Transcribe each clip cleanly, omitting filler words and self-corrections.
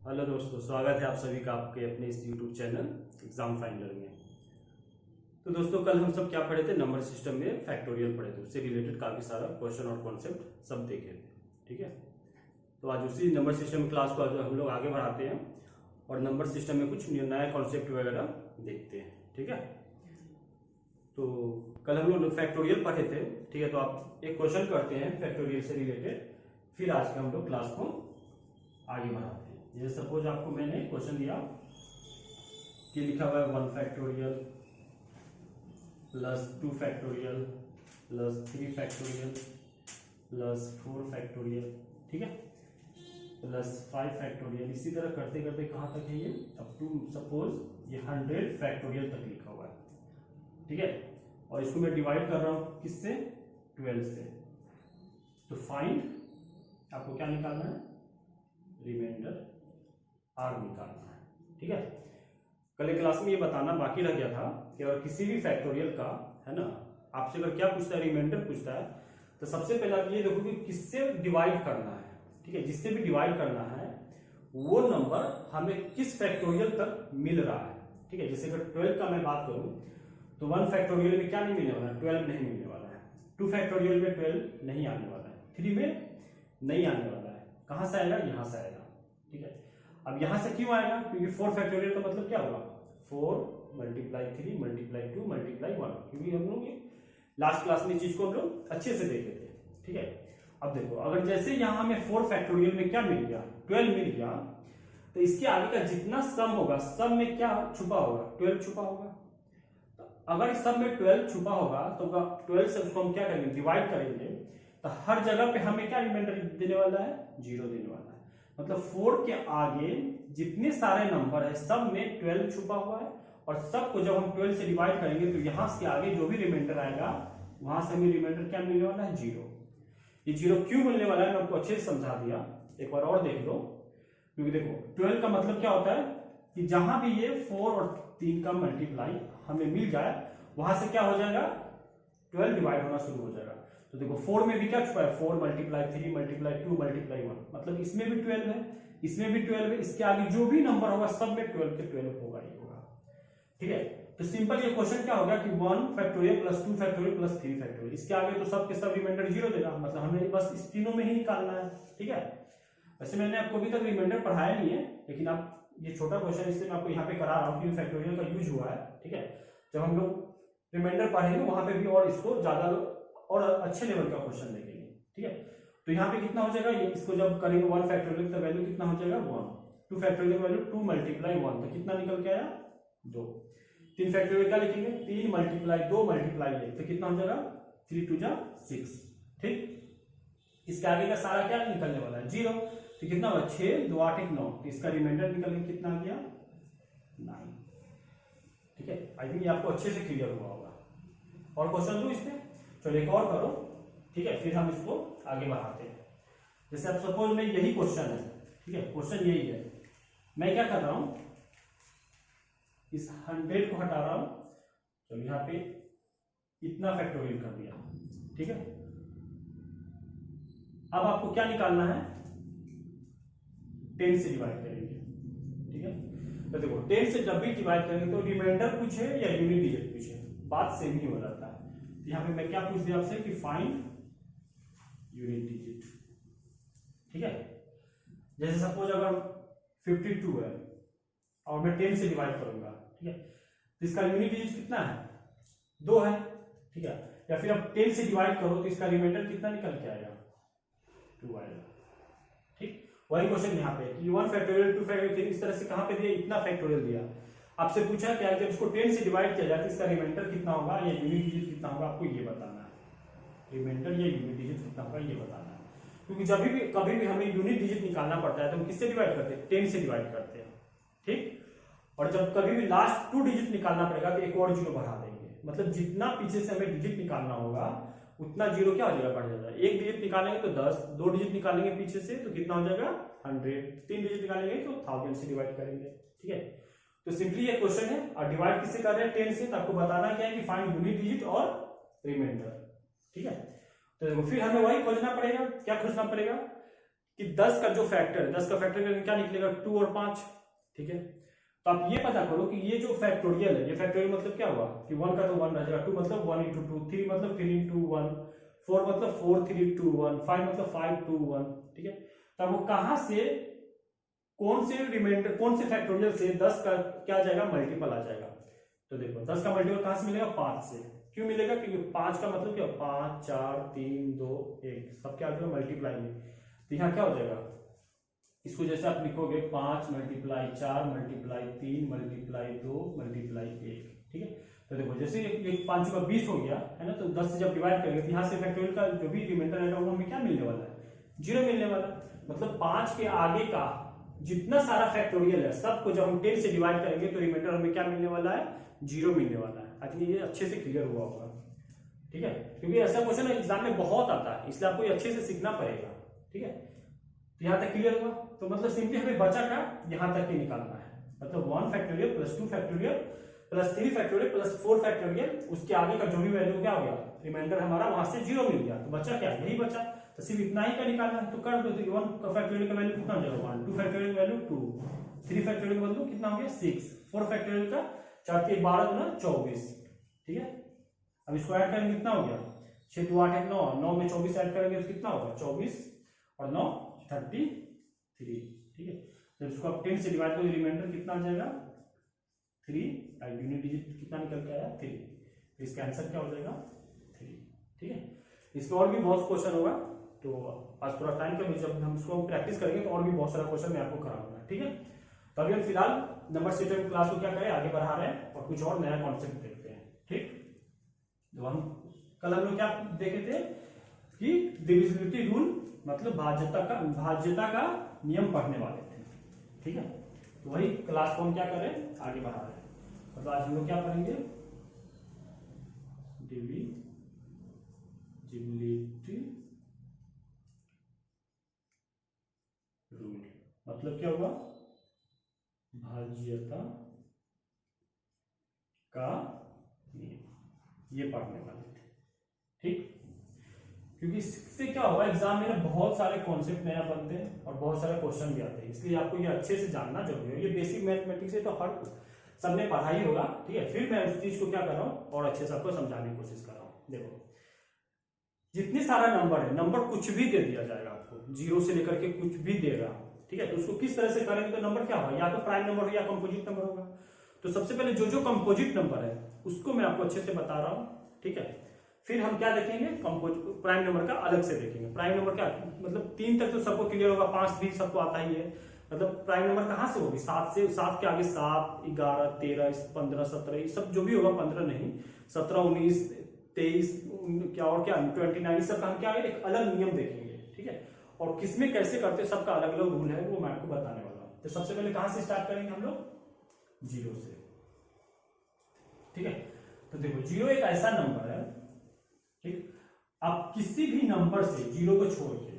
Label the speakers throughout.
Speaker 1: Hello दोस्तों, स्वागत है आप सभी का आपके अपने इस यूट्यूब चैनल एग्जाम फाइंडर में। तो दोस्तों, कल हम सब क्या पढ़े थे? नंबर सिस्टम में फैक्टोरियल पढ़े थे, उससे रिलेटेड काफ़ी सारा क्वेश्चन और कॉन्सेप्ट सब देखे थे। ठीक है, तो आज उसी नंबर सिस्टम क्लास को आज हम लोग आगे बढ़ाते हैं और नंबर सिस्टम में कुछ नया कॉन्सेप्ट वगैरह देखते हैं। ठीक है, तो कल हम लोग फैक्टोरियल पढ़े थे। ठीक है, तो आप एक क्वेश्चन करते हैं फैक्टोरियल से रिलेटेड, फिर आज के हम लोग क्लास को आगे बढ़ाते हैं। जैसे सपोज आपको मैंने क्वेश्चन दिया कि लिखा हुआ है 1 factorial plus 2 factorial plus 3 factorial plus 4 factorial, ठीक है, प्लस 5 फैक्टोरियल। इसी तरह करते करते कहाँ तक है ये? अब टू सपोज ये 100 फैक्टोरियल तक लिखा हुआ है। ठीक है, और इसको मैं डिवाइड कर रहा हूँ किससे? 12 से। तो फाइंड, आपको क्या निकालना है? रिमाइंडर आर निकालना है। ठीक है, कल एक क्लास में ये बताना बाकी रह गया था कि अगर किसी भी फैक्टोरियल का, है ना, आपसे अगर क्या पूछता है, रिमाइंडर पूछता है, तो सबसे पहले आप ये देखो कि किससे डिवाइड करना है। ठीक है, जिससे भी डिवाइड करना है वो नंबर हमें किस फैक्टोरियल तक मिल रहा है। ठीक है, जैसे अगर 12 का मैं बात करूं तो 1 फैक्टोरियल में क्या नहीं मिलने वाला है? 12 नहीं मिलने वाला है। 2 फैक्टोरियल में 12 नहीं आने वाला है। 3 में नहीं आने वाला है। कहां से आएगा? यहां से आएगा। ठीक है, अब यहां से क्यों आएगा? क्योंकि 4 फैक्टोरियल का मतलब क्या होगा? 4 मल्टीप्लाई 3 मल्टीप्लाई 2 मल्टीप्लाई 1, क्योंकि हम लोग ये लास्ट क्लास में चीज को हम लोग अच्छे से देखे थे। ठीक है, अब देखो, अगर जैसे यहां हमें 4 फैक्टोरियल में क्या मिल गया? 12 मिल गया, तो इसके आगे का जितना सम होगा, सब में क्या छुपा होगा? 12 छुपा होगा। तो अगर इस सब में 12 छुपा होगा तो 12 से उसको हम क्या करेंगे? डिवाइड करेंगे, तो हर जगह पे हमें क्या रिमाइंडर देने वाला है? 0 देने वाला है। मतलब 4 के आगे जितने सारे नंबर है सब में 12 छुपा हुआ है, और सबको जब हम 12 से डिवाइड करेंगे तो यहां से आगे जो भी रिमाइंडर आएगा वहां से हमें रिमाइंडर क्या मिलने वाला है? 0। ये 0 क्यों मिलने वाला है मैं आपको अच्छे से समझा दिया, एक बार और देख लो। क्योंकि देखो 12 का मतलब क्या होता है कि जहां भी ये 4 और 3 का मल्टीप्लाई हमें मिल जाए वहां से क्या हो जाएगा? 12 डिवाइड होना शुरू हो जाएगा। तो देखो 4 में भी क्या छुपा है? 4 मल्टीप्लाई 3 मल्टीप्लाई 2 मल्टीप्लाई 1, मतलब इसमें भी 12 है, इसमें भी 12 है, इसके आगे जो भी नंबर होगा सब में 12 के 12 होगा ही होगा। ठीक है, तो सिंपल ये क्वेश्चन क्या होगा कि 1 factorial plus 2 factorial plus 3 factorial, इसके आगे तो सब के सब रिमाइंडर 0 देगा, मतलब हमें बस इस तीनों में ही निकालना है। ठीक है, वैसे मैंने आपको अभी तक रिमाइंडर पढ़ाया नहीं है, लेकिन आप ये छोटा क्वेश्चन इसलिए मैं आपको यहाँ पे करा रहा हूँ क्योंकि फैक्टोरियल का यूज हुआ है। ठीक है, जब हम लोग रिमाइंडर पढ़ेंगे वहां पे भी और इसको ज्यादा और अच्छे लेवल का क्वेश्चन देखेंगे। ठीक है, तो यहाँ पे कितना हो जाएगा? ये इसको जब करेंगे 1 फैक्टोरियल का वैल्यू कितना हो जाएगा? 1। 2 फैक्टोरियल का वैल्यू 2 मल्टीप्लाई 1, तो कितना निकल के आया? 2। 3 फैक्टोरियल का लिखेंगे 3 मल्टीप्लाई 2 मल्टीप्लाई 1, तो कितना हो जाएगा? 3 2 जा 6। ठीक, इसके आगे का सारा क्या निकलने वाला है? 0। तो कितना होगा? 6 2 8 1 9, तो इसका रिमाइंडर निकल के कितना आ गया? 9। ठीक है, आई थिंक ये आपको अच्छे से क्लियर हुआ होगा। और क्वेश्चन दो इसमें, चलो एक और करो। ठीक है, फिर हम इसको आगे बढ़ाते हैं। जैसे आप सपोज में यही क्वेश्चन है, ठीक है, क्वेश्चन यही है, मैं क्या कर रहा हूं? इस 100 को हटा रहा हूं, चलो यहां पे इतना फैक्टोरियल कर दिया। ठीक है, अब आपको क्या निकालना है? 10 से डिवाइड करेंगे। ठीक है, तो देखो 10 से जब भी डिवाइड करेंगे तो रिमाइंडर पूछे या यूनिट डिजिट पूछे, बात सेम ही हो जाता है। यहां पे मैं क्या पूछ दिया आपसे कि फाइंड यूनिट डिजिट। ठीक है, जैसे सपोज अगर 52 है और मैं 10 से डिवाइड करूंगा, ठीक है, तो इसका यूनिट डिजिट कितना है? 2 है। ठीक है, या फिर अब 10 से डिवाइड करो तो इसका रिमाइंडर कितना निकल के आएगा? 2 आएगा। ठीक, वही क्वेश्चन यहाँ पे कि 1 फैक्टोरियल 2 फैक्टोरियल इस तरह से कहां पे दिया? इतना फैक्टोरियल दिया। आपसे पूछा क्या जब इसको 10 से डिवाइड किया जाए तो इसका रिमाइंडर कितना होगा या यूनिट डिजिट कितना होगा? आपको ये बताना है। रिमाइंडर या यूनिट डिजिट कितना होगा ये बताना है, क्योंकि जब भी कभी भी हमें यूनिट डिजिट निकालना पड़ता है तो हम किससे डिवाइड करते हैं? 10 से डिवाइड करते हैं। ठीक, और जब कभी भी लास्ट 2 डिजिट निकालना पड़ेगा तो एक और 0 बढ़ा देंगे, मतलब जितना पीछे से हमें डिजिट निकालना होगा उतना 0 क्या हो जाएगा? बढ़ जाएगा। 1 डिजिट निकालेंगे तो 10, 2 डिजिट निकालेंगे पीछे से तो कितना हो जाएगा? 100, 3 डिजिट निकालेंगे तो 1000 से डिवाइड करेंगे। ठीक है, तो सिंपली ये क्वेश्चन है और डिवाइड किससे कर रहे हैं? 10 से। तो आपको बताना क्या है कि फाइंड यूनिट डिजिट और रिमाइंडर। ठीक है, तो फिर हमें वही खोजना पड़ेगा। क्या खोजना पड़ेगा? कि 10 का जो फैक्टर है, 10 का फैक्टर करेंगे क्या निकलेगा 2 और 5, ठीक है। तो आप ये पता करो कि ये जो फैक्टोरियल है, ये फैक्टोरियल मतलब क्या हुआ कि 1 का तो 1 रह जाएगा, 2 मतलब 1 into 2, 3 मतलब 3 into 1, 4 मतलब 4 3 2 1, 5 मतलब 5 2 1, ठीक है। तब वो कहां से कौन से रिमाइंडर कौन से फैक्टोरियल से 10 का क्या आ जाएगा मल्टीपल आ जाएगा। तो देखो 10 का मल्टीपल कहां से मिलेगा 5 से। क्यों मिलेगा क्योंकि 5 का मतलब क्या 5 4 3 2 1 सब क्या आ जाएगा मल्टीप्लाई में। तो यहाँ क्या हो जाएगा इसको जैसे आप लिखोगे 5 मल्टीप्लाई 4 मल्टीप्लाई 3 मल्टीप्लाई 2 मल्टीप्लाई 1, ठीक है। तो देखो जैसे एक 5 का 20 हो गया है ना, तो 10 से जब डिवाइड करेंगे तो यहाँ से फैक्टोरियल का जो भी रिमाइंडर आएगा वो हमें क्या मिलने वाला है 0 मिलने वाला है। मतलब 5 के आगे का जितना सारा फैक्टोरियल है सबको जब हम 10 से डिवाइड करेंगे तो रिमाइंडर हमें क्या मिलने वाला है 0 मिलने वाला है। आई थिंक ये अच्छे से क्लियर हुआ होगा, ठीक है, क्योंकि ऐसा क्वेश्चन एग्जाम में बहुत आता है इसलिए आपको अच्छे से सीखना पड़ेगा, ठीक है। तो यहाँ तक क्लियर हुआ। तो मतलब सिंपली हमें बचा का यहाँ तक ही निकालना है, मतलब 1 factorial plus 2 factorial plus 3 factorial plus 4 factorial, उसके आगे का जो भी वैल्यू क्या हो गया रिमाइंडर हमारा वहां से 0 मिल गया। तो बचा क्या यही बचा, तो सिर्फ इतना ही का निकालना है। तो कर दो 1 का फैक्टोरियल का वैल्यू कितना हो जाएगा 1, 2 फैक्टोरियल का वैल्यू 2, 3 फैक्टोरियल का वैल्यू कितना हो गया 6, 4 फैक्टोरियल का 4 के 12 गुना 24, ठीक है। अब इसको ऐड करेंगे कितना हो गया 6 2 8 9, 9 में 24 ऐड करेंगे तो कितना होगा 24 और 9 33, ठीक है। जब इसको आप 10 से डिवाइड करोगे रिमाइंडर कितना आ जाएगा 3, यूनिट डिजिट कितना निकल के आया 3, तो इसका आंसर क्या हो जाएगा 3, ठीक है। इसमें और भी बहुत क्वेश्चन होगा, तो आज थोड़ा टाइम कम, जब हम इसको प्रैक्टिस करेंगे तो और भी बहुत सारा क्वेश्चन मैं आपको कराऊंगा, ठीक है। तो अभी हम फिलहाल नंबर सिस्टम क्लास को क्या करें आगे बढ़ा रहे हैं और कुछ और नया कॉन्सेप्ट देखते हैं, ठीक। तो हम कल हम लोग क्या देखे थे कि डिविजिबिलिटी रूल मतलब भाज्यता का नियम पढ़ने वाले थे, ठीक है। तो वही क्लास को हम क्या करें आगे बढ़ा रहे हैं। मतलब आज हम लोग क्या पढ़ेंगे डिविजिबिलिटी रूल, मतलब क्या होगा भाज्यता का नियम, ये पढ़ने वाले थे, ठीक। क्योंकि इससे क्या होगा एग्जाम में ना बहुत सारे कॉन्सेप्ट नया बनते हैं और बहुत सारे क्वेश्चन भी आते हैं, इसलिए आपको ये अच्छे से जानना जरूरी है। ये बेसिक मैथमेटिक्स है तो हर सबने पढ़ा ही होगा, ठीक है। फिर मैं उस चीज को क्या कर रहा हूँ और अच्छे से आपको समझाने की कोशिश कर रहा हूँ। देखो जितने सारा नंबर है, नंबर कुछ भी दे दिया जाएगा आपको 0 से लेकर के कुछ भी देगा, ठीक है। तो उसको किस तरह से करेंगे तो नंबर क्या होगा या तो प्राइम नंबर हो या कंपोजिट नंबर होगा। तो सबसे पहले जो कंपोजिट नंबर है उसको मैं आपको अच्छे से बता रहा हूँ, ठीक है। फिर हम क्या देखेंगे प्राइम नंबर का अलग से देखेंगे। प्राइम नंबर क्या मतलब 3 तक तो सबको क्लियर होगा, 5 भी सबको आता ही है। मतलब प्राइम नंबर कहां से होगी 7 से, 7 के आगे 7 11 13 15 17 ये सब जो भी होगा 15 नहीं 17 19 23 क्या और क्या 29 सब हम क्या एक अलग नियम देखेंगे, ठीक है। और किसमें कैसे करते सबका अलग अलग रूल है वो मैं आपको बताने वाला हूं। तो सबसे पहले कहां से स्टार्ट करेंगे हम लोग 0 से, ठीक है। तो देखो 0 एक ऐसा नंबर है, ठीक। आप किसी भी नंबर से 0 को छोड़ के,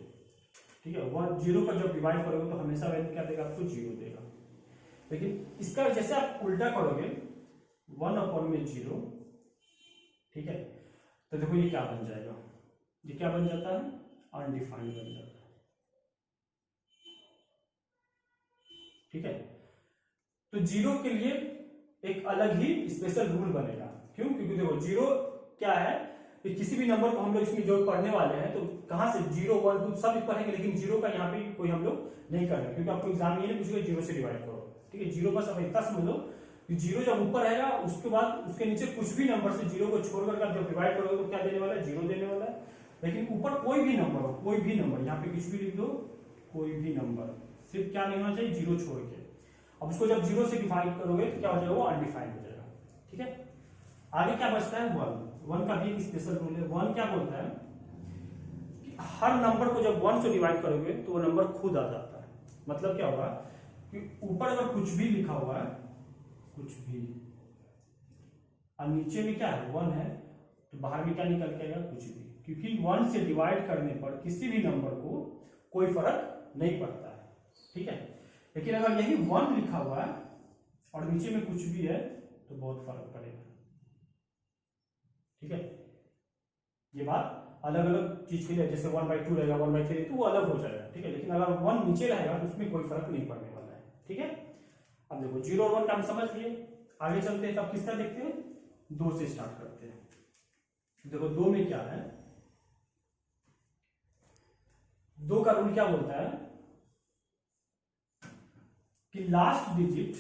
Speaker 1: ठीक है 0 पर जब डिवाइड करोगे तो हमेशा वैल्यू क्या देगा आपको 0 देगा। लेकिन इसका जैसे आप उल्टा करोगे 1/0, ठीक है। तो देखो ये क्या बन जाएगा, ये क्या बन जाता है अनडिफाइंड बन जाता है, ठीक है। तो 0 के लिए एक अलग ही स्पेशल रूल बनेगा। क्यों? क्योंकि देखो 0 क्या है कि किसी भी नंबर को हम लोग इसमें जो पढ़ने वाले हैं तो कहां से 0 1 2 सब पढ़ेंगे, लेकिन 0 का यहाँ पे कोई हम लोग नहीं कर रहे क्योंकि आपको एग्जाम ये नहीं पूछेगा 0 से डिवाइड करो, ठीक है। 0 बस अब इतना समझ लो कि 0 जब ऊपर रहेगा उसके बाद उसके नीचे कुछ भी नंबर से 0 को छोड़कर आप जब डिवाइड करोगे तो क्या देने वाला है 0 देने वाला है। लेकिन ऊपर कोई भी नंबर हो, कोई भी नंबर यहाँ पे कुछ भी लिख दो, कोई भी नंबर सिर्फ क्या नहीं होना चाहिए 0 छोड़ के। अब उसको जब 0 से डिवाइड करोगे तो क्या हो जाएगा वो अनडिफाइंड हो जाएगा, ठीक है। आगे क्या बचता है 1 का भी एक स्पेशल रूल है। 1 क्या बोलता है कि हर नंबर को जब 1 से डिवाइड करोगे तो वो नंबर खुद आ जाता है। मतलब क्या होगा कि ऊपर अगर कुछ भी लिखा हुआ है कुछ भी और नीचे में क्या है 1 है तो बाहर में क्या निकल के आएगा कुछ भी, क्योंकि 1 से डिवाइड करने पर किसी भी नंबर को कोई फर्क नहीं पड़ता है, ठीक है। लेकिन अगर यही 1 लिखा हुआ है और नीचे में कुछ भी है तो बहुत फर्क पड़ेगा, ठीक है। ये बात अलग अलग चीज के लिए, जैसे 1/2 रहेगा 1/3 तो वो अलग हो जाएगा, ठीक है। लेकिन अगर 1 नीचे रहेगा तो उसमें कोई फर्क नहीं पड़ने वाला है, ठीक है। अब देखो 0 और 1 का हम समझ लिए, आगे चलते हैं। तब किस तरह देखते हैं, 2 से स्टार्ट करते हैं। देखो 2 में क्या है, 2 का रूल क्या बोलता है कि last digit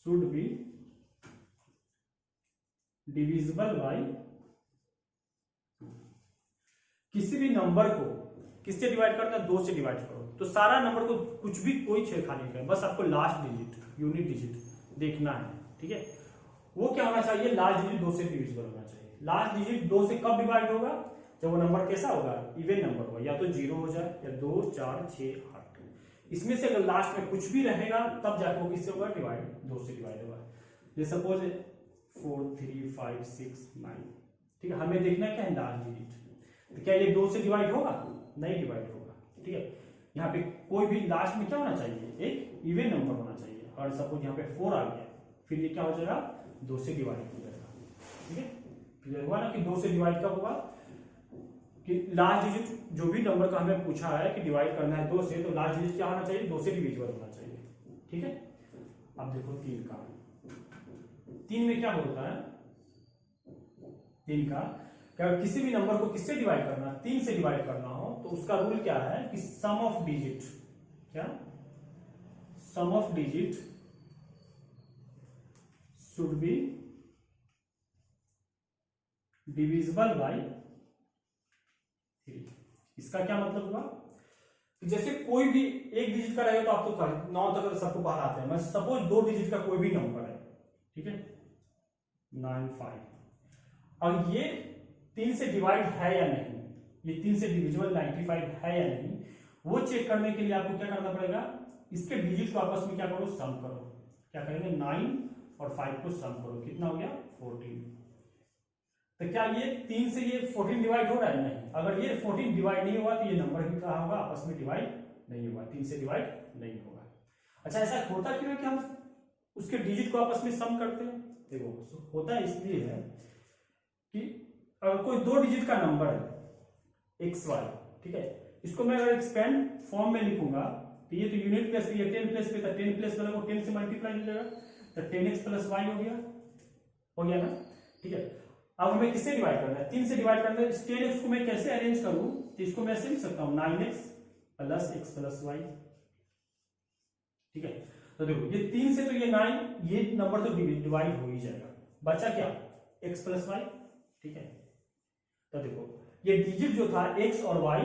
Speaker 1: should be divisible bye, किसी भी नंबर को किससे डिवाइड करना है, 2 से डिवाइड करो। तो सारा नंबर को कुछ भी कोई छेड़खानी नहीं करें, बस आपको लास्ट डिजिट, यूनिट डिजिट देखना है, ठीक है। वो क्या होना चाहिए, लास्ट डिजिट 2 से डिविजिबल होना चाहिए। लास्ट डिजिट 2 से कब डिवाइड होगा, जब वो नंबर कैसा होगा, इवन नंबर होगा, या तो 0 हो जाए या 2 4 6 8। इसमें से अगर लास्ट में कुछ भी रहेगा तब जाकर वो किससे होगा, डिवाइड, 2 से डिवाइड होगा। जैसे सपोज 4 3 5 6 9, ठीक है। हमें देखना है क्या है, लास्ट डिजिट। तो क्या ये 2 से डिवाइड होगा, नहीं डिवाइड होगा, ठीक है। यहाँ पे कोई भी लास्ट में क्या होना चाहिए, एक इवन नंबर होना चाहिए। और सपोज यहाँ पे 4 आ गया, फिर ये क्या हो जाएगा, 2 से डिवाइड हो जाएगा, ठीक है। क्लियर हुआ ना कि 2 से डिवाइड कब होगा, कि लास्ट डिजिट जो भी नंबर का हमें पूछा है कि डिवाइड करना है 2 से, तो लास्ट डिजिट क्या होना चाहिए, 2 से डिविजिबल होना चाहिए, ठीक है। अब देखो 3 का, 3 में क्या बोलता है, 3 का क्या, किसी भी नंबर को किससे डिवाइड करना, 3 से डिवाइड करना हो तो उसका रूल क्या है कि सम ऑफ डिजिट, क्या, sum of digit should be divisible by 3। इसका क्या मतलब हुआ कि जैसे कोई भी एक डिजिट का रहेगा तो आप तो 9 तक सबको बाहर आते हैं। मैं सपोज 2 डिजिट का कोई भी नंबर है, ठीक है, 9 5, और ये 3 से डिवाइड है या नहीं, ये 3 से डिविजिबल 95 है या नहीं, वो चेक करने के लिए आपको क्या करना पड़ेगा, इसके डिजिट को आपस में क्या करो, सम करो। क्या करेंगे, 9 और 5 को सम करो, कितना हो गया, 14। तो क्या ये 3 से ये 14 डिवाइड हो रहा है, नहीं। अगर ये 14 डिवाइड नहीं हुआ तो ये नंबर भी कहा होगा, आपस में डिवाइड नहीं होगा, 3 से डिवाइड नहीं होगा। अच्छा, ऐसा होता क्यों है कि हम उसके डिजिट को आपस में सम करते हैं, देखो होता है इसलिए है कि अगर कोई 2 डिजिट का नंबर है XY, ठीक है, इसको मैं अगर एक्सपेंड फॉर्म में लिखूंगा तो ये तो यूनिट प्लेस, ये 10 प्लेस पे था, 10 प्लेस वाला को 10 से मल्टीप्लाई हो जाएगा, तो 10x + y हो गया ना, ठीक है। अब हमें किससे डिवाइड करना है, 3 से डिवाइड करना है। इस 10x को मैं कैसे अरेंज करूं, तो इसको मैं ऐसे लिख सकता हूं, 9x + x + y, ठीक है। तो देखो ये 3 से तो ये 9, ये नंबर तो डिवाइड हो ही जाएगा, बचा क्या, x + y, ठीक है। तो देखो ये डिजिट जो था x और y,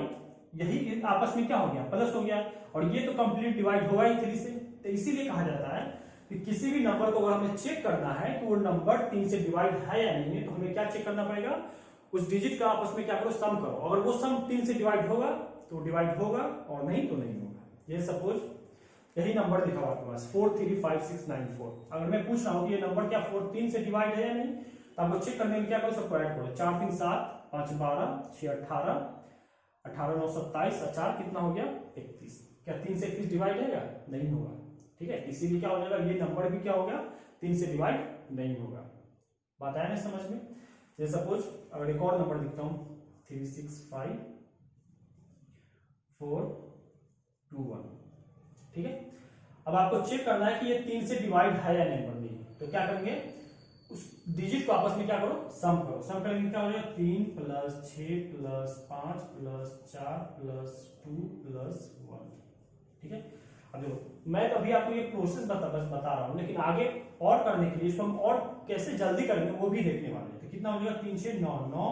Speaker 1: यही आपस में क्या हो गया, प्लस हो गया, और ये तो कंप्लीट डिवाइड होगा ही 3 से। तो इसीलिए कहा जाता है कि किसी भी नंबर को अगर हमें चेक करना है कि वो नंबर 3 से डिवाइड है या नहीं है, तो हमें क्या चेक करना पड़ेगा, उस डिजिट का आपस में क्या करो, सम करो। अगर वो सम 3 से डिवाइड होगा तो डिवाइड होगा, और नहीं तो नहीं होगा। ये सपोज यही नंबर लिखा हुआ आपके पास 4 3 5 6 9 4। अगर मैं पूछ रहा हूँ कि ये नंबर क्या 3 से डिवाइड है या नहीं, तो आपको चेक करने में क्या करो, सबको ऐड करो, 4 3 7 5 12 6 18 18 9 27 और 4 कितना हो गया, 31। क्या 3 से 31 डिवाइड है, नहीं होगा, ठीक है। इसीलिए क्या हो जाएगा, ये नंबर भी क्या हो गया, 3 से डिवाइड नहीं होगा। बात आया ना समझ में। जैसे सपोज अगर एक और नंबर लिखता हूं 3 6 5 4 2 1, ठीक है। अब आपको चेक करना है कि ये 3 से डिवाइड है या नहीं बननी, तो क्या करेंगे, उस डिजिट को आपस में क्या करो, सम करो। सम करेंगे क्या हो जाएगा, 3 + 6 + 5 + 4 + 2 + 1, ठीक है। अब देखो मैं तो अभी आपको ये प्रोसेस बस बता रहा हूं, लेकिन आगे और करने के लिए इसको हम और कैसे जल्दी करेंगे वो भी देखने वाले हैं। तो कितना हो जाएगा, 3 6 9 9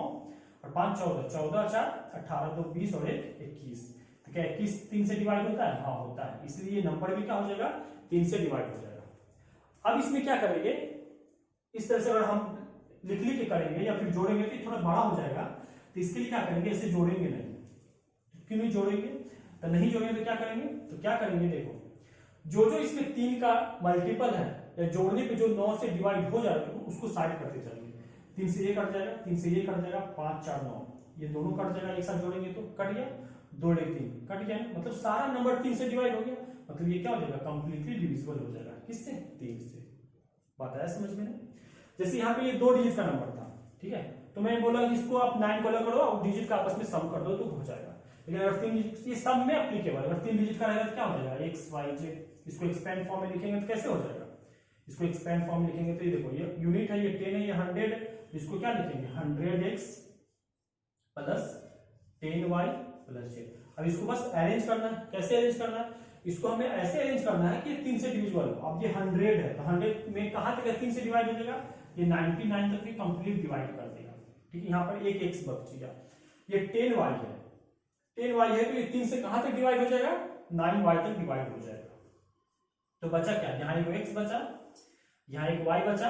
Speaker 1: और 5 14 14 4 18 2 20 और 1 21। तो क्या 21 3 से डिवाइड होता है, हाँ होता है। इसलिए नंबर भी क्या हो जाएगा, 3 से डिवाइड हो जाएगा। अब इसमें क्या करेंगे, इस तरह से अगर हम लिख के करेंगे या फिर जोड़ेंगे तो थोड़ा बड़ा हो जाएगा। तो इसके लिए क्या करेंगे, ऐसे जोड़ेंगे नहीं। क्यों नहीं जोड़ेंगे, तो नहीं जोड़ेंगे तो क्या करेंगे, तो क्या करेंगे, देखो जो जो इसमें 3 का मल्टीपल है या जोड़ने पे जो 9 से डिवाइड हो जाएगा उसको साइड करते चलेंगे। 3 से ये कट जाएगा, 3 से ये कट जाएगा, 5 4 9 ये दोनों कट जाएगा, एक साथ जोड़ेंगे तो कट गया, 2 1 3 कट गया, मतलब सारा नंबर 3 से डिवाइड हो गया। मतलब ये क्या हो जाएगा, कंप्लीटली डिविजिबल हो जाएगा, किससे, 3 से। बात आया समझ में। जैसे यहाँ पे ये 2 डिजिट का नंबर था, ठीक है, तो मैं बोला कि इसको आप 9 को अलग करो और डिजिट का आपस में सम कर दो तो हो जाएगा। लेकिन अगर 3 डिजिट, ये सब में एप्लीकेबल, अगर 3 डिजिट का रहेगा तो क्या हो जाएगा, एक्स वाई जेड। इसको एक्सपेंड फॉर्म में लिखेंगे तो कैसे हो जाएगा, इसको एक्सपेंड फॉर्म में लिखेंगे तो ये देखो, ये यूनिट है, ये 10 है, ये 100 है, इसको क्या लिखेंगे 100x plus 10y plus Z. अब इसको बस अरेंज करना है, कैसे अरेंज करना है, इसको हमें ऐसे अरेंज करना है कि 3 से डिविजिबल हो। अब ये 100 है तो 100 में कहां तक 3 से डिवाइड हो जाएगा, ये 99 तक भी कंप्लीट डिवाइड कर देगा, ठीक है। यहाँ पर एक x बचेगा, ये 10y है, 10y है तो ये 3 से कहां तक डिवाइड हो जाएगा, 9y तक डिवाइड हो जाएगा। तो बचा क्या, यहाँ एक x बचा, यहाँ एक y बचा,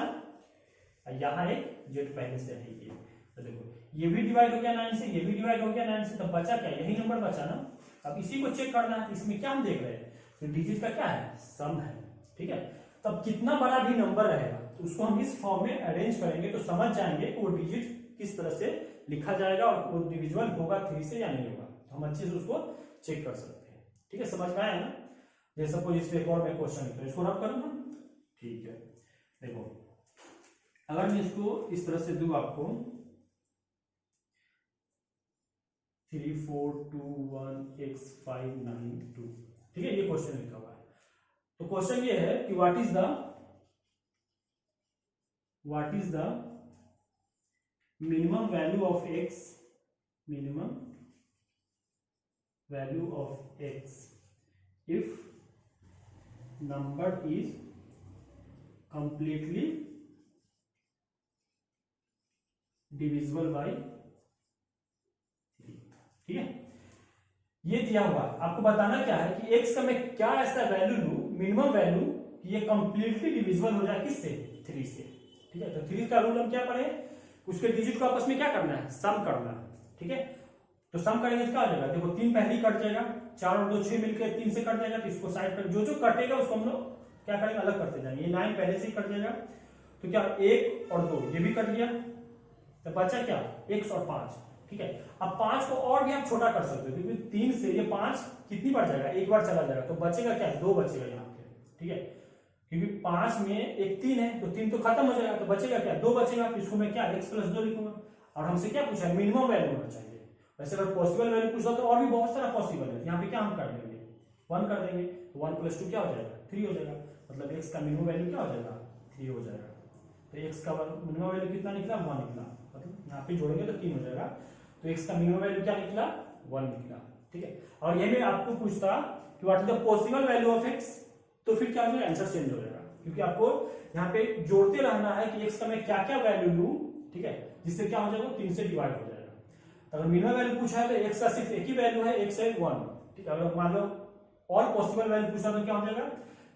Speaker 1: यहाँ एक z पहले से है ये। तो देखो ये भी डिवाइड हो गया 9 से, ये भी डिवाइड हो गया 9 से, तो बचा क्या, यही नंबर बचा ना। अब इसी को चेक करना है, इसमें क्या हम देख रहे हैं, तो डिजिट का क्या है, सम है, ठीक है। तब कितना बड़ा भी नंबर रहेगा तो उसको हम इस फॉर्म में अरेंज करेंगे तो समझ जाएंगे कि वो डिजिट किस तरह से लिखा जाएगा और वो डिविजिबल होगा 3 से या नहीं होगा, तो हम अच्छे से उसको चेक कर सकते हैं, ठीक है। समझ में आया ना। जैसे सपोज इस पे एक और मैं क्वेश्चन लिखता हूं, इसको रब करूंगा, ठीक है। देखो अगर मैं इसको इस तरह से दूं आपको 3 4 2 1 x 5 9 2, ठीक है, ये क्वेश्चन लिखा हुआ है। तो क्वेश्चन ये है कि what is the minimum value of x, minimum value of x if number is completely divisible by 3, ठीक है। ये दिया हुआ आपको बताना क्या है कि x का मैं क्या ऐसा वैल्यू लूं, मिनिमम वैल्यू कि ये कंप्लीटली डिविजिबल हो जाए किससे, 3 से, ठीक है। तो 3 का रूल हम क्या पढ़े, उसके डिजिट को आपस में क्या करना है, सम करना है, ठीक है। तो सम करेंगे तो क्या हो जाएगा, देखो 3 पहले ही कट जाएगा, 4 और 2 6 मिलकर 3 से कट जाएगा, तो इसको साइड पर जो जो कटेगा उसको हम लोग क्या करेंगे, अलग करते जाएंगे। ये 9 पहले से ही कट जाएगा, तो क्या 1 और 2 ये भी कट गया, तो बचा क्या x और 5, ठीक है। अब 5 को और भी आप छोटा कर सकते हो क्योंकि 3 से ये 5 कितनी बार जाएगा, एक बार चला जाएगा, तो बचेगा क्या 2 बचेगा यहाँ पे, ठीक है। क्योंकि 5 में एक 3 है तो 3 तो खत्म हो जाएगा, तो बचेगा क्या 2 बचेगा, तो इसको मैं क्या x प्लस 2 लिखूंगा। और हमसे क्या पूछा है, मिनिमम वैल्यू होना चाहिए। वैसे अगर पॉसिबल वैल्यू पूछा तो और भी बहुत सारा पॉसिबल है, यहाँ पे क्या हम कर देंगे 1 कर देंगे, तो 1 प्लस 2 क्या हो जाएगा 3 हो जाएगा, मतलब x का मिनिमम वैल्यू क्या हो जाएगा 3 हो जाएगा। तो x का मिनिमम वैल्यू कितना निकला 1 निकला, मतलब यहाँ पे जोड़ेंगे तो 3 हो जाएगा, तो x का मिनिमम वैल्यू क्या निकला 1 निकला, ठीक है। और ये मैं आपको पूछता कि what is the possible value of x, तो फिर क्या हो जाएगा, आंसर चेंज हो जाएगा, क्योंकि आपको यहाँ पे जोड़ते रहना है कि x का मैं क्या क्या वैल्यू लूं, ठीक है, जिससे क्या हो जाएगा 3 से डिवाइड हो जाएगा। अगर मिनिमम वैल्यू पूछा है तो x का सिर्फ एक ही वैल्यू है, x है 1, ठीक है। अगर मान लो और पॉसिबल वैल्यू पूछा तो क्या हो जाएगा,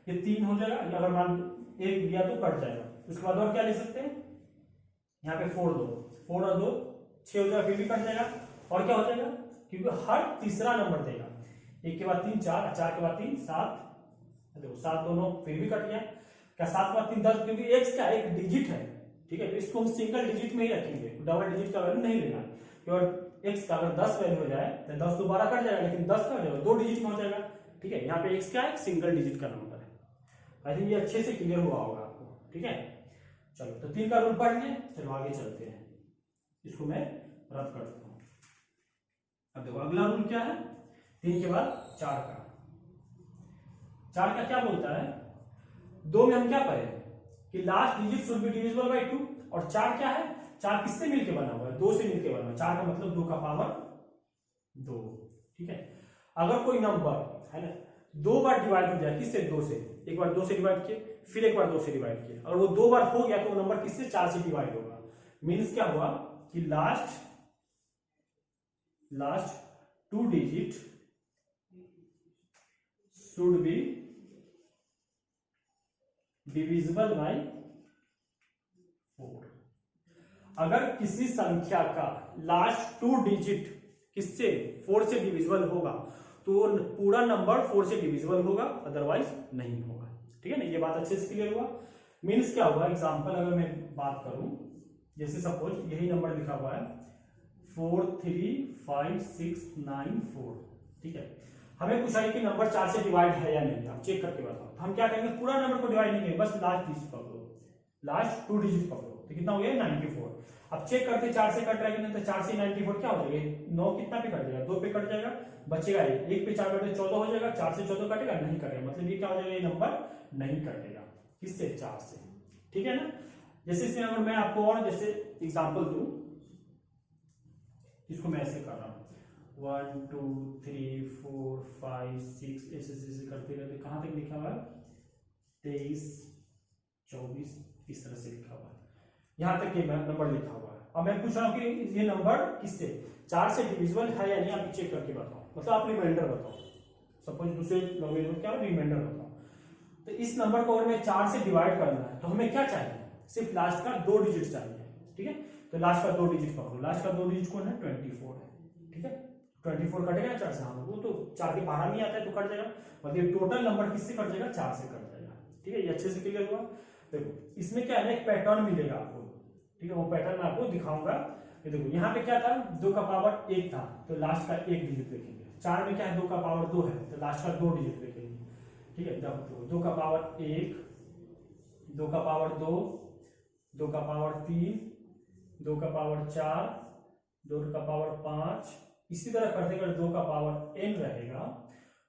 Speaker 1: ये 3 हो जाएगा, अगर मान 1 दिया तो कट जाएगा। उसके बाद और क्या ले सकते हैं, यहाँ पे 4 और 2 6 हो जाएगा, फिर भी कट जाएगा, और क्या हो जाएगा, क्योंकि हर तीसरा नंबर देगा, 1 के बाद 3 4, 4 के बाद 3 7, देखो 7 दोनों फिर भी कट गया, क्या 7 के बाद 3 10, क्योंकि x क्या एक डिजिट है, ठीक है। तो इसको हम सिंगल डिजिट में ही रखेंगे, डबल डिजिट का वैल्यू नहीं लेना, क्योंकि x का अगर 10 वैल्यू हो जाए तो 10 दोबारा कट जाएगा, लेकिन 10 का हो जाएगा 2 डिजिट में हो जाएगा, ठीक है। यहाँ पे x क्या है, सिंगल डिजिट का नंबर है। आई थिंक ये अच्छे से क्लियर हुआ होगा आपको, ठीक है। चलो तो 3 का रूल पढ़ लिया, चलो आगे चलते हैं, इसको मैं रद्द कर देता हूं। अब देखो अगला रूल क्या है, 3 के बाद 4 का। 4 का क्या बोलता है, 2 में हम क्या पढ़े कि last digit should be divisible bye 2, और 4 क्या है, 4 किससे मिलके बना हुआ है, 2 से मिलके बना हुआ है। 4 का मतलब 2 का पावर 2, ठीक है। अगर कोई नंबर है ना 2 बार डिवाइड हो जाए किससे, 2 से, एक बार 2 से डिवाइड किए, फिर एक बार 2 से डिवाइड किए, और वो 2 बार हो गया तो वो नंबर किससे 4 से डिवाइड होगा। मीन्स क्या हुआ कि last 2 digit should be divisible bye 4। अगर किसी संख्या का लास्ट 2 डिजिट किससे 4 से डिविजिबल होगा तो पूरा नंबर 4 से डिविजिबल होगा, अदरवाइज नहीं होगा, ठीक है ना। ये बात अच्छे से क्लियर हुआ। मीन्स क्या हुआ, एग्जांपल अगर मैं बात करूं, जैसे सपोज यही नंबर लिखा हुआ है 4 3 5 6 9 4, ठीक है। हमें पूछा है कि नंबर 4 से डिवाइड है या नहीं, आप चेक करके बताओ। तो हम क्या करेंगे, पूरा नंबर को डिवाइड नहीं करेंगे, बस लास्ट डिजिट पकड़ो, लास्ट 2 डिजिट पकड़ो,
Speaker 2: तो कितना हो गया 94। अब चेक करते 4 से कट रहा है, नहीं तो 4 से 94 क्या हो जाएगा, 9 कितना पे कट जाएगा, 2 पे कट जाएगा, बचेगा 1 पे 4 कटे 14 हो जाएगा, 4 से 14 कटेगा नहीं कटेगा, मतलब ये क्या हो जाएगा, ये नंबर नहीं कटेगा, किससे, 4 से। ठीक है ना। जैसे इसमें अगर मैं आपको और जैसे एग्जांपल दूं, इसको मैं ऐसे कर रहा हूं 1 2 3 4 5 6 ऐसे करते करते कहां तक लिखा हुआ है 23 24 इस तरह से लिखा हुआ है, यहां तक ये नंबर लिखा हुआ है। अब मैं पूछ रहा हूं कि ये नंबर किससे 4 से डिविजिबल है या नहीं, आप चेक करके बताओ, मतलब आप रिमाइंडर बताओ, सपोज दूसरे लॉन्ग्वेज में क्या रिमाइंडर बताओ। तो इस नंबर को अगर मैं 4 से डिवाइड करना है तो हमें क्या चाहिए, सिर्फ लास्ट का 2 डिजिट चाहिए। ठीक है, तो लास्ट का 2 डिजिट पकड़ो, लास्ट का 2 डिजिट कौन है, 24 है। ठीक है, 24 कटेगा 4 से, हाँ वो तो 4 के बाहर नहीं आता है तो कट जाएगा, मतलब टोटल नंबर किससे कट जाएगा, 4 से कट जाएगा। ठीक है, ये अच्छे से क्लियर हुआ। देखो इसमें क्या है, एक पैटर्न मिलेगा आपको। ठीक है, वो पैटर्न मैं आपको दिखाऊंगा। ये देखो यहाँ पे क्या था, 2 का पावर 1 था तो लास्ट का 1 डिजिट देखेंगे। 4 में क्या है, 2 का पावर 2 है तो लास्ट का 2 डिजिट देखेंगे। ठीक है, 2 का पावर 1, 2 का पावर 2, 2 का पावर 3, 2 का पावर 4, 2 का पावर 5, इसी तरह करते करते 2 का पावर n रहेगा।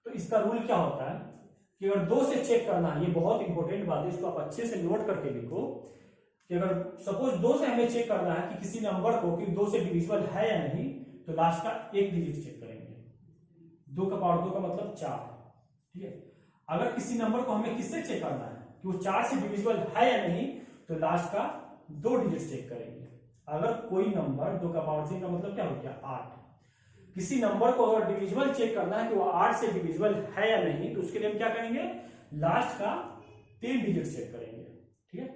Speaker 2: तो इसका रूल क्या होता है कि अगर 2 से चेक करना है, ये बहुत इंपॉर्टेंट बात है, इसको आप अच्छे से नोट करके लिखो कि अगर सपोज 2 से हमें चेक करना है कि किसी नंबर को कि 2 से डिविजिबल है या नहीं, तो लास्ट का 1 डिजिट चेक करेंगे। 2 का पावर 2 का मतलब 4। ठीक है, अगर किसी नंबर को हमें किससे चेक करना है कि वो 4 से डिविजिबल है या नहीं, तो लास्ट का 2 डिजिट चेक करेंगे। अगर कोई नंबर 2 का पावर 3 का मतलब क्या हो गया 8, किसी नंबर को अगर डिविजिबल चेक करना है कि वो 8 से डिविजिबल है या नहीं, तो उसके लिए हम क्या करेंगे, लास्ट का 3 डिजिट चेक करेंगे। ठीक है,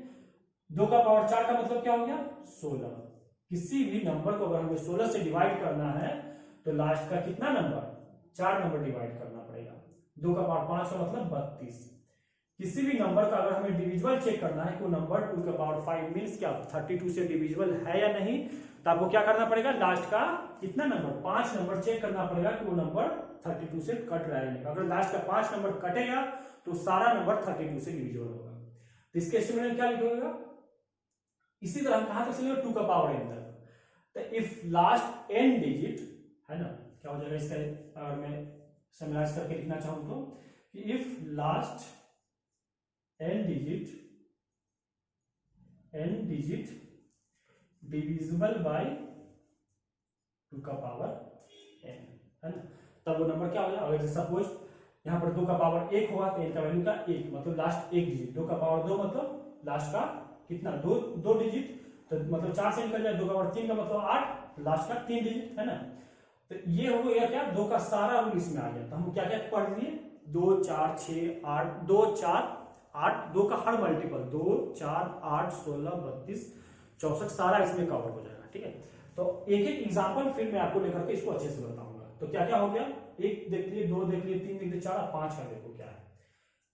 Speaker 2: 2 का पावर 4 का मतलब क्या हो गया 16, किसी भी नंबर को अगर हमें 16 से डिवाइड करना है तो लास्ट का कितना नंबर, 4 नंबर डिवाइड करना पड़ेगा। 2 का पावर 5 का मतलब 32, किसी भी नंबर का अगर हमें डिविजिबल चेक करना है कि वो नंबर 2 का पावर 5 मींस क्या 32 से डिविजिबल है या नहीं, तो आपको क्या करना पड़ेगा, लास्ट का कितना नंबर 5 नंबर चेक करना पड़ेगा कि वो नंबर 32 से कट रहा है नहीं। अगर लास्ट का 5 नंबर कटेगा तो सारा नंबर 32 से डिविजिबल होगा। तो इसके स्टेटमेंट में क्या लिखोगे, इसी तरह हम कहां तक चलेंगे 2 का पावर n तक। तो इफ लास्ट n डिजिट है ना, क्या हो जाएगा इसका, अगर मैं समराइज करके लिखना चाहूं तो if last n digit divisible by 2 का पावर n है ना, तब वो नंबर क्या हो जाएगा। अगर सपोज यहाँ पर 2 का पावर 1 होगा तो n का वैल्यू का 1 मतलब लास्ट 1 डिजिट, 2 का पावर 2 मतलब लास्ट का कितना 2 डिजिट, तो मतलब 4 से निकल जाए, 2 का पावर 3 का मतलब 8, लास्ट का 3 डिजिट है ना। तो ये हो गया क्या, 2 का सारा रूल इसमें आ गया। तो हम क्या क्या पढ़ लिए, 2 4 6 8, 2 4 8, 2 का हर मल्टीपल 2 4 8 16 32 64 सारा इसमें कवर हो जाएगा। ठीक है, तो एक एक एग्जांपल फिर मैं आपको लेकर के इसको अच्छे से बताऊंगा। तो क्या क्या हो गया, 1 देख लिए, 2 देख लिए, 3 देख लिए, 4 5 का देखो क्या है,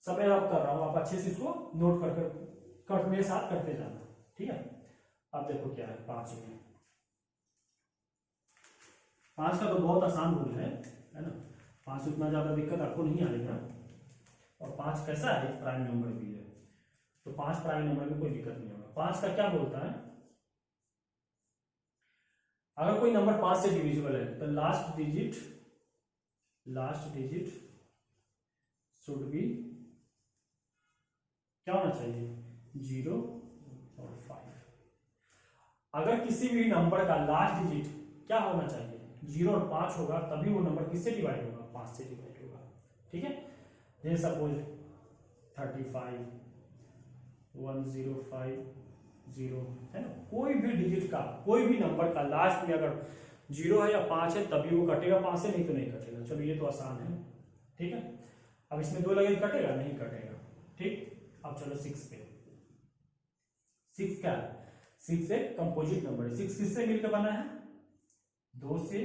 Speaker 2: सब मैं आप कर रहा हूं, आप अच्छे से इसको नोट कर मेरे साथ करते जाना। ठीक है, अब देखो क्या है 5 में, 5 का तो बहुत आसान रूल है ना, 5 उतना ज्यादा दिक्कत आपको नहीं आएगा, और 5 कैसा है, प्राइम नंबर भी है, तो 5 प्राइम नंबर में कोई दिक्कत नहीं होगा। 5 का क्या बोलता है, अगर कोई नंबर 5 से डिविजिबल है तो लास्ट डिजिट शुड बी क्या होना चाहिए, 0 और 5। अगर किसी भी नंबर का लास्ट डिजिट क्या होना चाहिए, 0 और 5 होगा, तभी वो नंबर किससे डिवाइड होगा, 5 से डिवाइड होगा। ठीक है, जैसे सपोज 35 1050 है ना, कोई भी डिजिट का कोई भी नंबर का लास्ट में अगर 0 है या 5 है तभी वो कटेगा 5 से, नहीं तो नहीं कटेगा। चलो ये तो आसान है। ठीक है, अब इसमें 2 लगे तो कटेगा, नहीं कटेगा। ठीक, अब चलो 6 पे। 6 क्या है, 6 एक कंपोजिट नंबर है। 6 किससे मिलकर बना है, 2 से।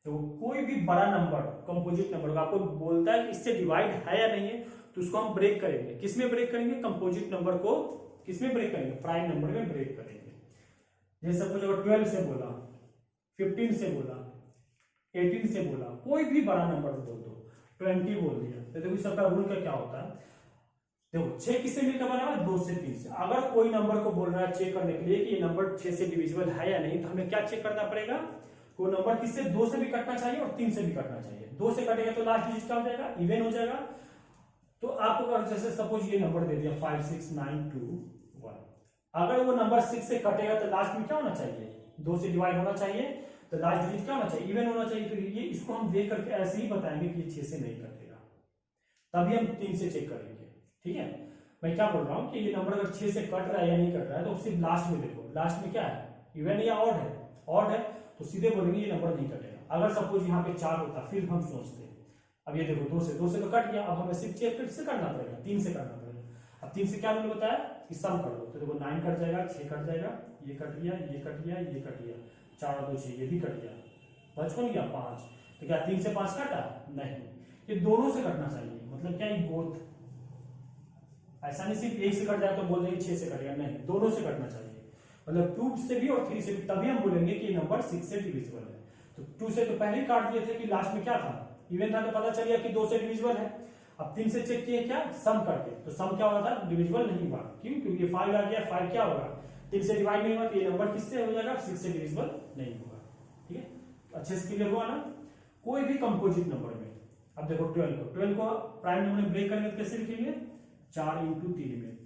Speaker 2: तो कोई भी बड़ा नंबर कंपोजिट नंबर का आपको बोलता है कि इससे डिवाइड है या नहीं है, तो उसको हम ब्रेक करेंगे। किसमें ब्रेक करेंगे, कंपोजिट नंबर को किसमें ब्रेक करेंगे, प्राइम नंबर में ब्रेक करेंगे। जैसे सपोज अगर 12 से बोला, 15 से बोला, 18 से बोला, कोई भी बड़ा नंबर बोल दो, 20 बोल दिया, तो देखो सबका रूल का क्या होता है, देखो 6 किससे मिलकर बना हुआ है? 2 से 3 से। अगर कोई नंबर को बोल रहा है चेक करने के लिए कि ये नंबर 6 से डिविजिबल है या नहीं, तो हमें क्या चेक करना पड़ेगा? कोई नंबर किससे 2 से भी कटना चाहिए और 3 से भी कटना चाहिए। 2 से कटेगा तो लास्ट डिजिट क्या हो जाएगा? इवन हो जाएगा। तो आपको अगर जैसे सपोज ये नंबर दे दिया 5 6 9 2 1, अगर वो नंबर 6 से कटेगा तो लास्ट में क्या होना चाहिए? 2 से डिवाइड होना चाहिए, तो लास्ट डिजिट क्या होना चाहिए? इवन होना चाहिए। तो ये इसको हम देख करके ऐसे ही बताएंगे कि ये 6 से नहीं कटेगा, तभी हम 3 से चेक करेंगे। ठीक है, मैं क्या बोल रहा हूँ कि ये नंबर अगर 6 से कट रहा है या नहीं कट रहा है, तो सिर्फ लास्ट में देखो, लास्ट में क्या है? इवन या ऑड है? ऑड है तो सीधे बोलेंगे ये नंबर नहीं कटेगा। अगर सपोज यहाँ पे 4 होता फिर हम सोचते, अब ये देखो 2 से तो कट गया, अब हमें सिर्फ चेक किससे करना पड़ेगा? 3 से करना पड़ेगा। अब 3 से क्या मैंने बताया कि सम कर लो, तो देखो 9 कट जाएगा, 6 कट जाएगा, ये कट गया, ये कट गया, ये कट गया, 4 और 2 6, ये भी कट गया, 5 कौन गया? 5। तो क्या 3 से 5 कटा? नहीं, ये दोनों से कटना चाहिए। मतलब क्या? ये बोथ, ऐसा नहीं सिर्फ एक से कट जाए तो बोल देंगे 6 से कटेगा, नहीं, दोनों से कटना चाहिए। मतलब 2 से भी और 3 से भी, तभी हम बोलेंगे कि ये नंबर 6 से डिविजिबल है। तो 2 से तो पहले ही काट दिए थे कि लास्ट में क्या था? इवन था, तो पता चल गया कि 2 से डिविजिबल है। अब 3 से चेक किए क्या? सम करके, तो सम क्या हुआ था? डिविजिबल नहीं हुआ। क्यों? क्योंकि 5 आ गया, 5 क्या होगा? 3 से डिवाइड नहीं हुआ, तो ये नंबर किससे हो जाएगा? 6 से डिविजिबल नहीं होगा। ठीक है, अच्छे से क्लियर हुआ ना? कोई भी कंपोजिट नंबर में, अब देखो 12 को प्राइम नंबर में ब्रेक करेंगे तो कैसे लिखेंगे? 4 × 3 में।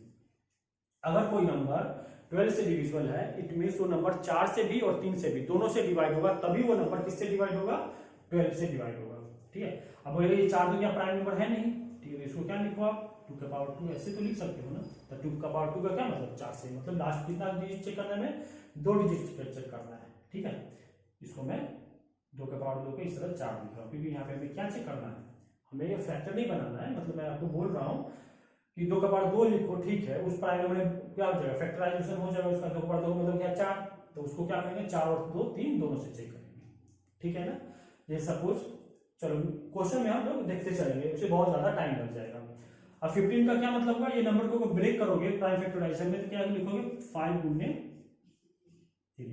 Speaker 2: अगर कोई नंबर 12 से डिविजिबल है, इट मींस वो नंबर 4 से भी और 3 से भी, दोनों से डिवाइड होगा, तभी वो नंबर किससे डिवाइड होगा? 12 से डिवाइड होगा। ठीक है, अब अगर ये 4 तो क्या प्राइम नंबर है नहीं? ठीक है, तो इसको क्या लिखो आप? 2 का पावर 2, ऐसे तो लिख सकते हो ना। तो 2 का पावर 2 का क्या मतलब? 4 से, मतलब लास्ट कितना डिजिट चेक करना है? 2 डिजिट चेक करना है। ठीक है, इसको मैं 2 का पावर 2 को इस तरह 4 लिख रहा हूँ, क्योंकि यहाँ पे हमें क्या चेक करना है? हमें ये फैक्टर नहीं बनाना है। मतलब मैं आपको बोल रहा हूँ कि 2 का पावर 2 लिखो, ठीक है, उस प्राइम नंबर में क्या हो जाएगा? फैक्टराइजेशन हो जाएगा उसका। 2 का पावर 2 मतलब क्या? 4। तो उसको क्या करेंगे? 4 और 2 3 दोनों से चेक करेंगे। ठीक है ना? ये सपोज, चलो क्वेश्चन में हम लोग देखते चलेंगे, उसे बहुत ज्यादा टाइम लग जाएगा। अब 15 का क्या मतलब हुआ? ये नंबर को ब्रेक करोगे प्राइम फैक्टराइजेशन में, तो क्या लिखोगे? 5 × 3।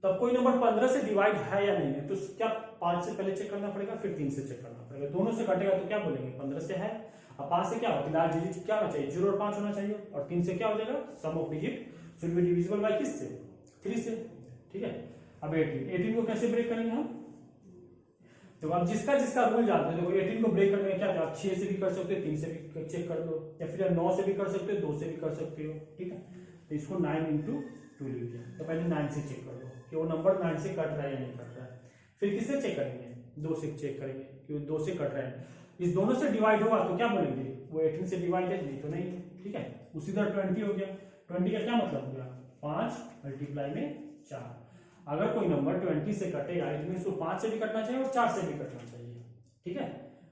Speaker 2: तब कोई नंबर 15 से डिवाइड है या नहीं है, तो क्या 5 से पहले चेक करना पड़ेगा, फिर 3 से चेक करना पड़ेगा। दोनों से कटेगा तो क्या बोलेंगे? 15 से है। अब 5 से क्या होगा? लास्ट डिजिट क्या होना चाहिए? 0 और 5 होना चाहिए। और 3 से क्या हो जाएगा? Sum of digit should be divisible by किससे? 3 से। ठीक है, अब 18 को कैसे ब्रेक करेंगे हम? तो अब जिसका जिसका रूल जानते हैं, देखो 18 को ब्रेक करने में क्या था? 6 से भी कर सकते हो, 3 से भी चेक कर लो, या फिर 9 से भी कर सकते हो, 2 से भी कर सकते हो। ठीक है, तो इसको 9 × 2 लिख दिया। तो पहले 9 से चेक कर लो कि वो नंबर 9 से कट रहा है या नहीं कट रहा है। फिर किससे चेक करेंगे? 2 से चेक करेंगे कि 2 से कट रहा है। इस दोनों से डिवाइड होगा तो क्या बोलेंगे? वो 18 से डिवाइड है, नहीं तो नहीं। ठीक है, उसी तरह 20 हो गया। 20 का क्या मतलब हो गया? 5 × 4। अगर कोई नंबर 20 से कटेगा, इट मींस वो 5 से भी कटना चाहिए और 4 से भी कटना चाहिए। ठीक है,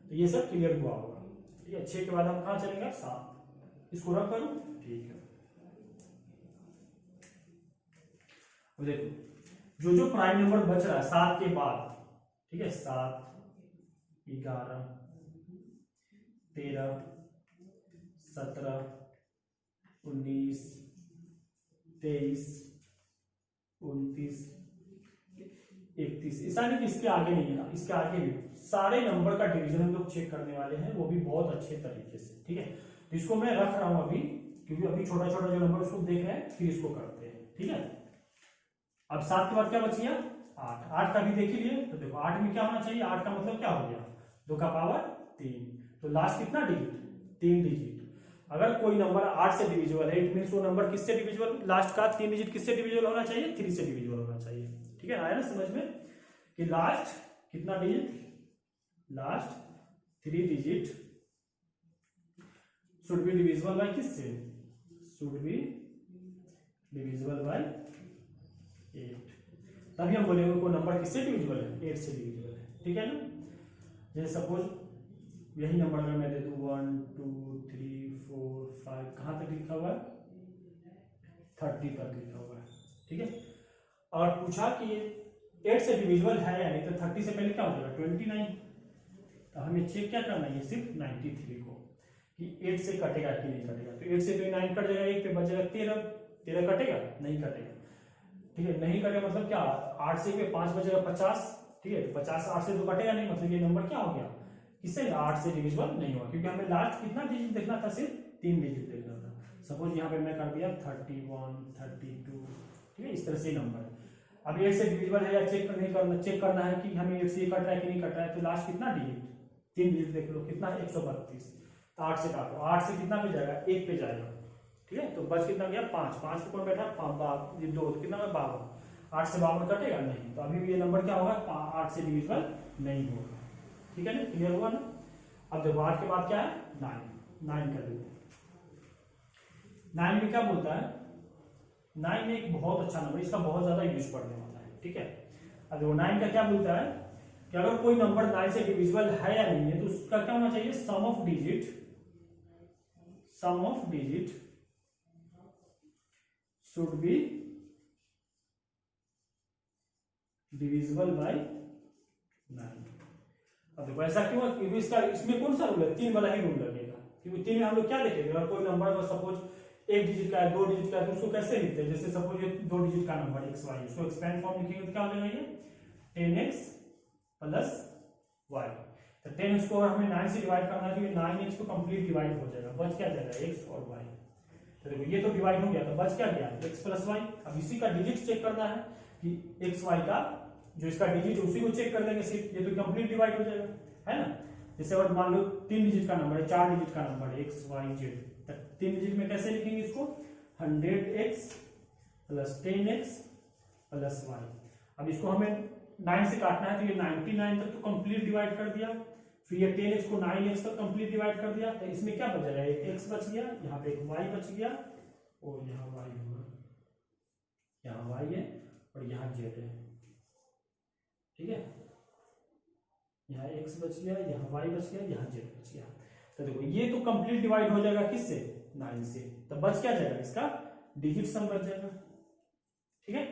Speaker 2: तो ये सब क्लियर हुआ होगा। ठीक है, 6 के बाद हम कहां चलेंगे? 7। इसको रख करूं? ठीक है, अब देखो जो प्राइम नंबर बच रहा है 7 के बाद, ठीक है, 7 11 13 17 19 23 29 31, ऐसा नहीं कि इसके आगे नहीं है, इसके आगे भी सारे नंबर का डिवीजन हम लोग चेक करने वाले हैं, वो भी बहुत अच्छे तरीके से। ठीक है, तो इसको मैं रख रहा हूं अभी, क्योंकि अभी छोटा छोटा जो नंबर उसको देख रहे हैं, फिर इसको करते हैं। ठीक है, अब 7 के बाद क्या बच गया? 8। 8 का भी देख ही लिए, तो देखो 8 में क्या होना चाहिए? 8 का मतलब क्या हो गया? 2 का पावर 3। तो लास्ट कितना डिजिट? 3 डिजिट। अगर कोई नंबर 8 से डिविजिबल है, इट मींस वो नंबर किससे डिविजिबल? लास्ट का 3 डिजिट किससे डिविजिबल होना चाहिए? 3 से डिविजिबल होना चाहिए। ठीक है, आया ना समझ में कि लास्ट कितना digit? Last 3 digit should be divisible by किससे? Should be divisible by 8। तभी हम बोलेंगे कोई नंबर किससे डिविजिबल है? 8 से डिविजिबल है। ठीक है ना? जैसे सपोज यही नंबर अगर मैं दे दूं 1 2 3 4 5, कहां तक लिखा हुआ है? 30 तक लिखा हुआ है। ठीक है, और पूछा कि 8 से डिविजिबल है या नहीं, तो 30 से पहले क्या हो जाएगा? 29। तो हमें चेक क्या करना है? सिर्फ 93 को कि 8 से कटेगा कि नहीं कटेगा। तो 8 से तो 9 कट जाएगा, 1 पे बचेगा 13। 13 कटेगा? नहीं कटेगा। ठीक है, नहीं कटेगा मतलब क्या? 8 से 5 बचेगा 50। ठीक है, 50 8 से तो कटेगा नहीं, मतलब ये नंबर क्या हो गया? किससे? 8 से डिविजिबल नहीं हुआ, क्योंकि हमें लास्ट कितना डिजिट देखना था? सिर्फ 3 डिजिट देखना था। सपोज यहाँ पे मैं कर दिया 31, 32, ठीक है, इस तरह से नंबर है। अब 8 से डिविजिबल है या चेक करना है कि हमें 8 से कट रहा है कि नहीं कट रहा है, तो लास्ट कितना डिजिट, 3 डिजिट देख लो कितना है 132, तो 8 से काटो, 8 से कितना पे जाएगा, 1 पे जाएगा, ठीक है, तो बच कितना गया 5, 5 पे कौन बैठा 5, ये 2 कितना है 52, 8 से 52 कटेगा नहीं, तो अभी भी ये नंबर क्या होगा 8 से डिविजिबल नहीं होगा, ठीक है ना, क्लियर हुआ ना। अब देखो 8 के बाद क्या है 9 कर देते हैं। 9 में क्या बोलता है, 9 में एक बहुत अच्छा नंबर, इसका बहुत ज्यादा यूज पड़ने वाला है, ठीक है। अब देखो 9 का क्या बोलता है कि अगर कोई नंबर 9 से डिविजिबल है या नहीं है तो उसका क्या होना चाहिए, sum of digit should be divisible by 9। अब देखो ऐसा क्यों है, क्योंकि इसमें कौन सा रूल है, 3 वाला ही रूल लगेगा, क्योंकि 3 में हम लोग क्या देखेंगे, अगर कोई नंबर को सपोज 1 डिजिट का है 2 डिजिट का है तो उसको कैसे लिखते हैं, जैसे सपोज ये 2 डिजिट का नंबर x y, उसको एक्सपेंड फॉर्म लिखेंगे तो क्या हो जाएगा ये 10x प्लस y। तो 10x को अगर हमें 9 से डिवाइड करना है तो ये 9x तो कंप्लीट डिवाइड हो जाएगा, बच क्या जाएगा x और y। तो देखो ये तो डिवाइड हो गया, तो बच क्या गया x प्लस y। अब इसी का डिजिट चेक करना है कि x y का जो इसका डिजिट उसी को चेक कर देंगे सिर्फ, ये तो कंप्लीट डिवाइड हो जाएगा, है ना। जैसे अगर मान लो 3 डिजिट का नंबर है, 4 डिजिट का नंबर है x y z, तो 3 डिजिट में कैसे लिखेंगे इसको 100x plus 10x plus y। अब इसको हमें 9 से काटना है तो ये 99 तक तो कंप्लीट डिवाइड कर दिया, फिर ये 10x को 9x तक कंप्लीट डिवाइड कर दिया, तो इसमें क्या बच जाएगा, एक x बच गया, यहाँ पे एक y बच गया और यहाँ y होगा, यहाँ y है और यहाँ z है, ठीक है, यहाँ x बच गया, यहाँ y बच गया, यहाँ z बच गया। तो देखो ये तो कंप्लीट डिवाइड हो जाएगा किससे 9 से, तो बच क्या जाएगा इसका डिजिट सम बच जाएगा, ठीक है।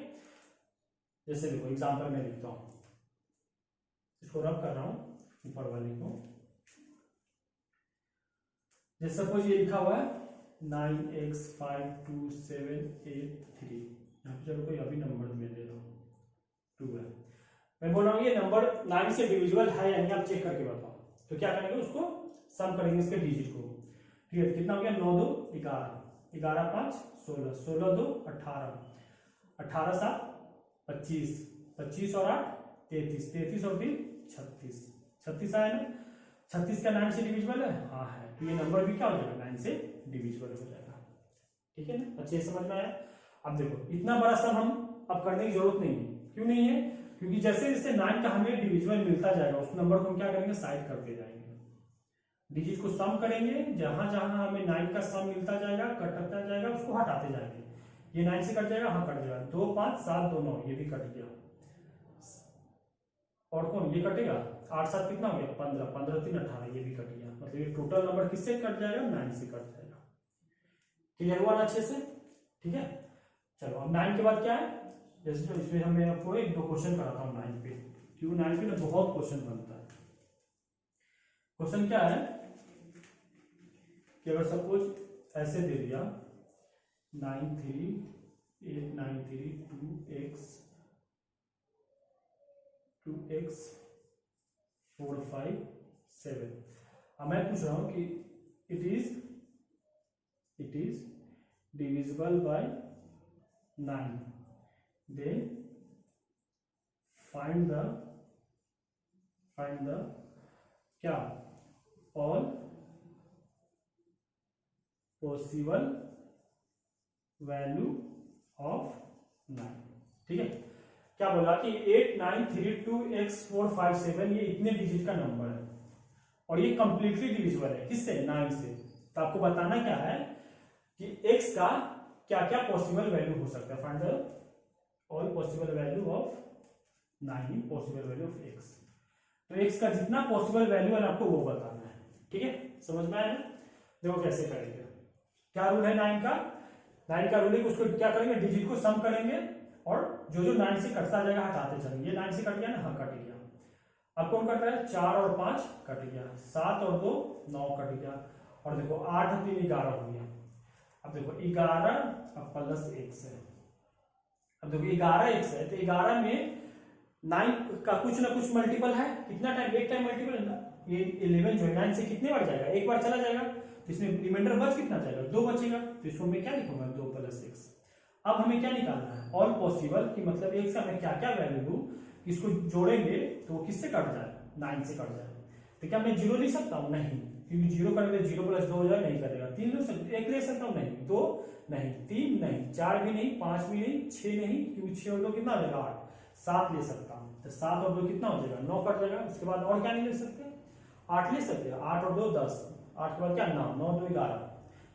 Speaker 2: जैसे देखो एग्जांपल में लिखता हूं, इसको रब कर रहा हूं ऊपर वाले को, जैसे सपोज ये लिखा हुआ है 9x5278 यहाँ पे चलो कोई अभी नंबर में ले लो 2 है, मैं बोल रहा हूँ ये नंबर 9 से डिविजिबल है या नहीं आप चेक करके बताओ, तो क्या करेंगे उसको सम करेंगे इसके डिजिट को, ठीक है, कितना हो गया 9 2 11, 11 5 16, 16 2 18, 18 7 25, 25 और 8 33, 33 और 3 36, 36 आया ना, 36 का 9 से डिविजिबल है, हाँ है, तो ये नंबर भी क्या हो जाएगा 9 से डिविजिबल हो जाएगा, ठीक है ना, अच्छे समझ में आया। अब देखो इतना बड़ा सम हम अब करने की जरूरत नहीं है, क्यों नहीं है, क्योंकि जैसे जैसे 9 का हमें डिविजिबल मिलता जाएगा उस नंबर को हम क्या करेंगे साइड करते जाएंगे, डिजिट को सम करेंगे, जहां जहां हमें 9 का सम मिलता जाएगा कटता जाएगा उसको हटाते जाएंगे, ये 9 से कट जाएगा, हाँ कट जाएगा, 2 5 7 2 9 ये भी कट गया, और कौन ये कटेगा 8 7 कितना हो गया 15, 15 3 18 ये भी कट गया, मतलब ये टोटल नंबर किससे कट जाएगा 9 से कट जाएगा, क्लियर हुआ ना अच्छे से, ठीक है। चलो अब 9 के बाद क्या है, जैसे जो इसमें हमें आपको 1-2 क्वेश्चन कराता हूँ 9 पे, क्योंकि 9 पे ना बहुत क्वेश्चन बनता है। क्वेश्चन क्या है कि अगर सपोज ऐसे दे दिया 9 3 8 9 3 2x 4 5 7, अब मैं पूछ रहा हूं कि it is divisible by 9, then find the क्या ऑल पॉसिबल वैल्यू ऑफ 9, ठीक है। क्या बोला कि 8 9 3 2 x 4 5 7 ये इतने डिजिट का नंबर है और ये कंप्लीटली डिविजिबल है किससे 9 से, तो आपको बताना क्या है कि x का क्या क्या पॉसिबल वैल्यू हो सकता है, find the all possible value of 9 possible value of x, तो x का जितना पॉसिबल वैल्यू है आपको वो बताना है, ठीक है, समझ में आया ना। देखो कैसे करेंगे, क्या रूल है 9 का रूल है, उसको क्या करेंगे डिजिट को सम करेंगे और जो जो 9 से कटता जाएगा हटाते चलेंगे, ये 9 से कट गया ना, हाँ कट गया, अब कौन कट रहा है 4 और 5 कट गया, 7 और 2 9 कट गया, और देखो 8 और 3 11 हो गया, अब देखो 11 अब प्लस x है, अब देखो 11 x है तो 11 में 9 का कुछ ना कुछ मल्टीपल है, कितना टाइम एक टाइम मल्टीपल है ना, ये 11 जो है 9 से कितने बार जाएगा, एक बार चला जाएगा, तो इसमें रिमाइंडर बच कितना जाएगा, 2 बचेगा, तो इसको मैं क्या लिखूंगा, 2 + x। अब हमें क्या निकालना है, ऑल पॉसिबल की मतलब x का मैं क्या क्या वैल्यू दूं, इसको जोड़ेंगे तो वो किससे कट जाए, 9 से कट जाए। तो क्या मैं 0 लिख सकता हूँ, नहीं, क्योंकि 0 करेंगे 0 + 2 हो जाए, नहीं करेगा। 3 ले सकते, 1 ले सकता हूँ, नहीं, 2 नहीं, 3 नहीं, 4 भी नहीं, 5 भी नहीं, 6 नहीं, क्योंकि 6 और 2 कितना हो जाएगा, 8। 7 ले सकता हूँ, तो 7 और 2 कितना हो जाएगा, 9 कट जाएगा। उसके बाद और क्या नहीं ले सकते, 8 ले सकते हैं, 8 और 2 10, 8 के बाद क्या 9, 9 2 11,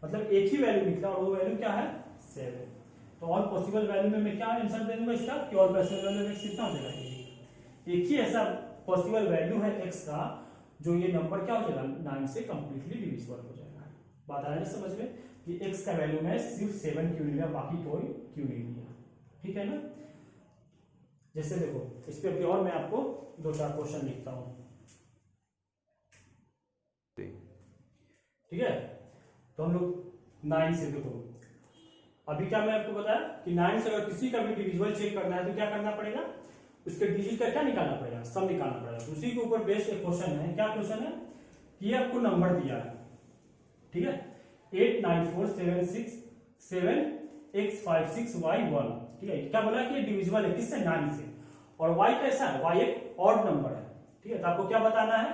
Speaker 2: मतलब एक ही वैल्यू निकला और वो वैल्यू क्या है, 7। तो ऑल पॉसिबल वैल्यू में मैं क्या आंसर दे दूंगा इसका, कि ऑल पॉसिबल वैल्यू x कितना हो जाएगा, एक ही ऐसा पॉसिबल वैल्यू है x का जो ये नंबर क्या हो जाएगा, 9 से कंप्लीटली डिविजिबल हो जाएगा। बात आया ना समझ में, कि x का वैल्यू में सिर्फ 7 क्यों लिया, बाकी कोई क्यों नहीं लिया, ठीक है ना। जैसे देखो इस पे और मैं आपको 2-4 क्वेश्चन लिखता हूं, ठीक है। तो हम लोग 9 से देखो, अभी क्या मैं आपको बताया कि 9 से अगर किसी का भी डिविजिबल चेक करना है तो क्या करना पड़ेगा, उसके डिजिट का क्या निकालना पड़ेगा, सम निकालना पड़ेगा। उसी के ऊपर बेस्ड एक क्वेश्चन है, क्या क्वेश्चन है कि ये आपको नंबर दिया है, ठीक है, 89476 7x56y1, ठीक है। क्या बोला कि ये डिविजिबल है किससे, 9 से, और y कैसा है, y एक ऑड नंबर है, ठीक है। तो आपको क्या बताना है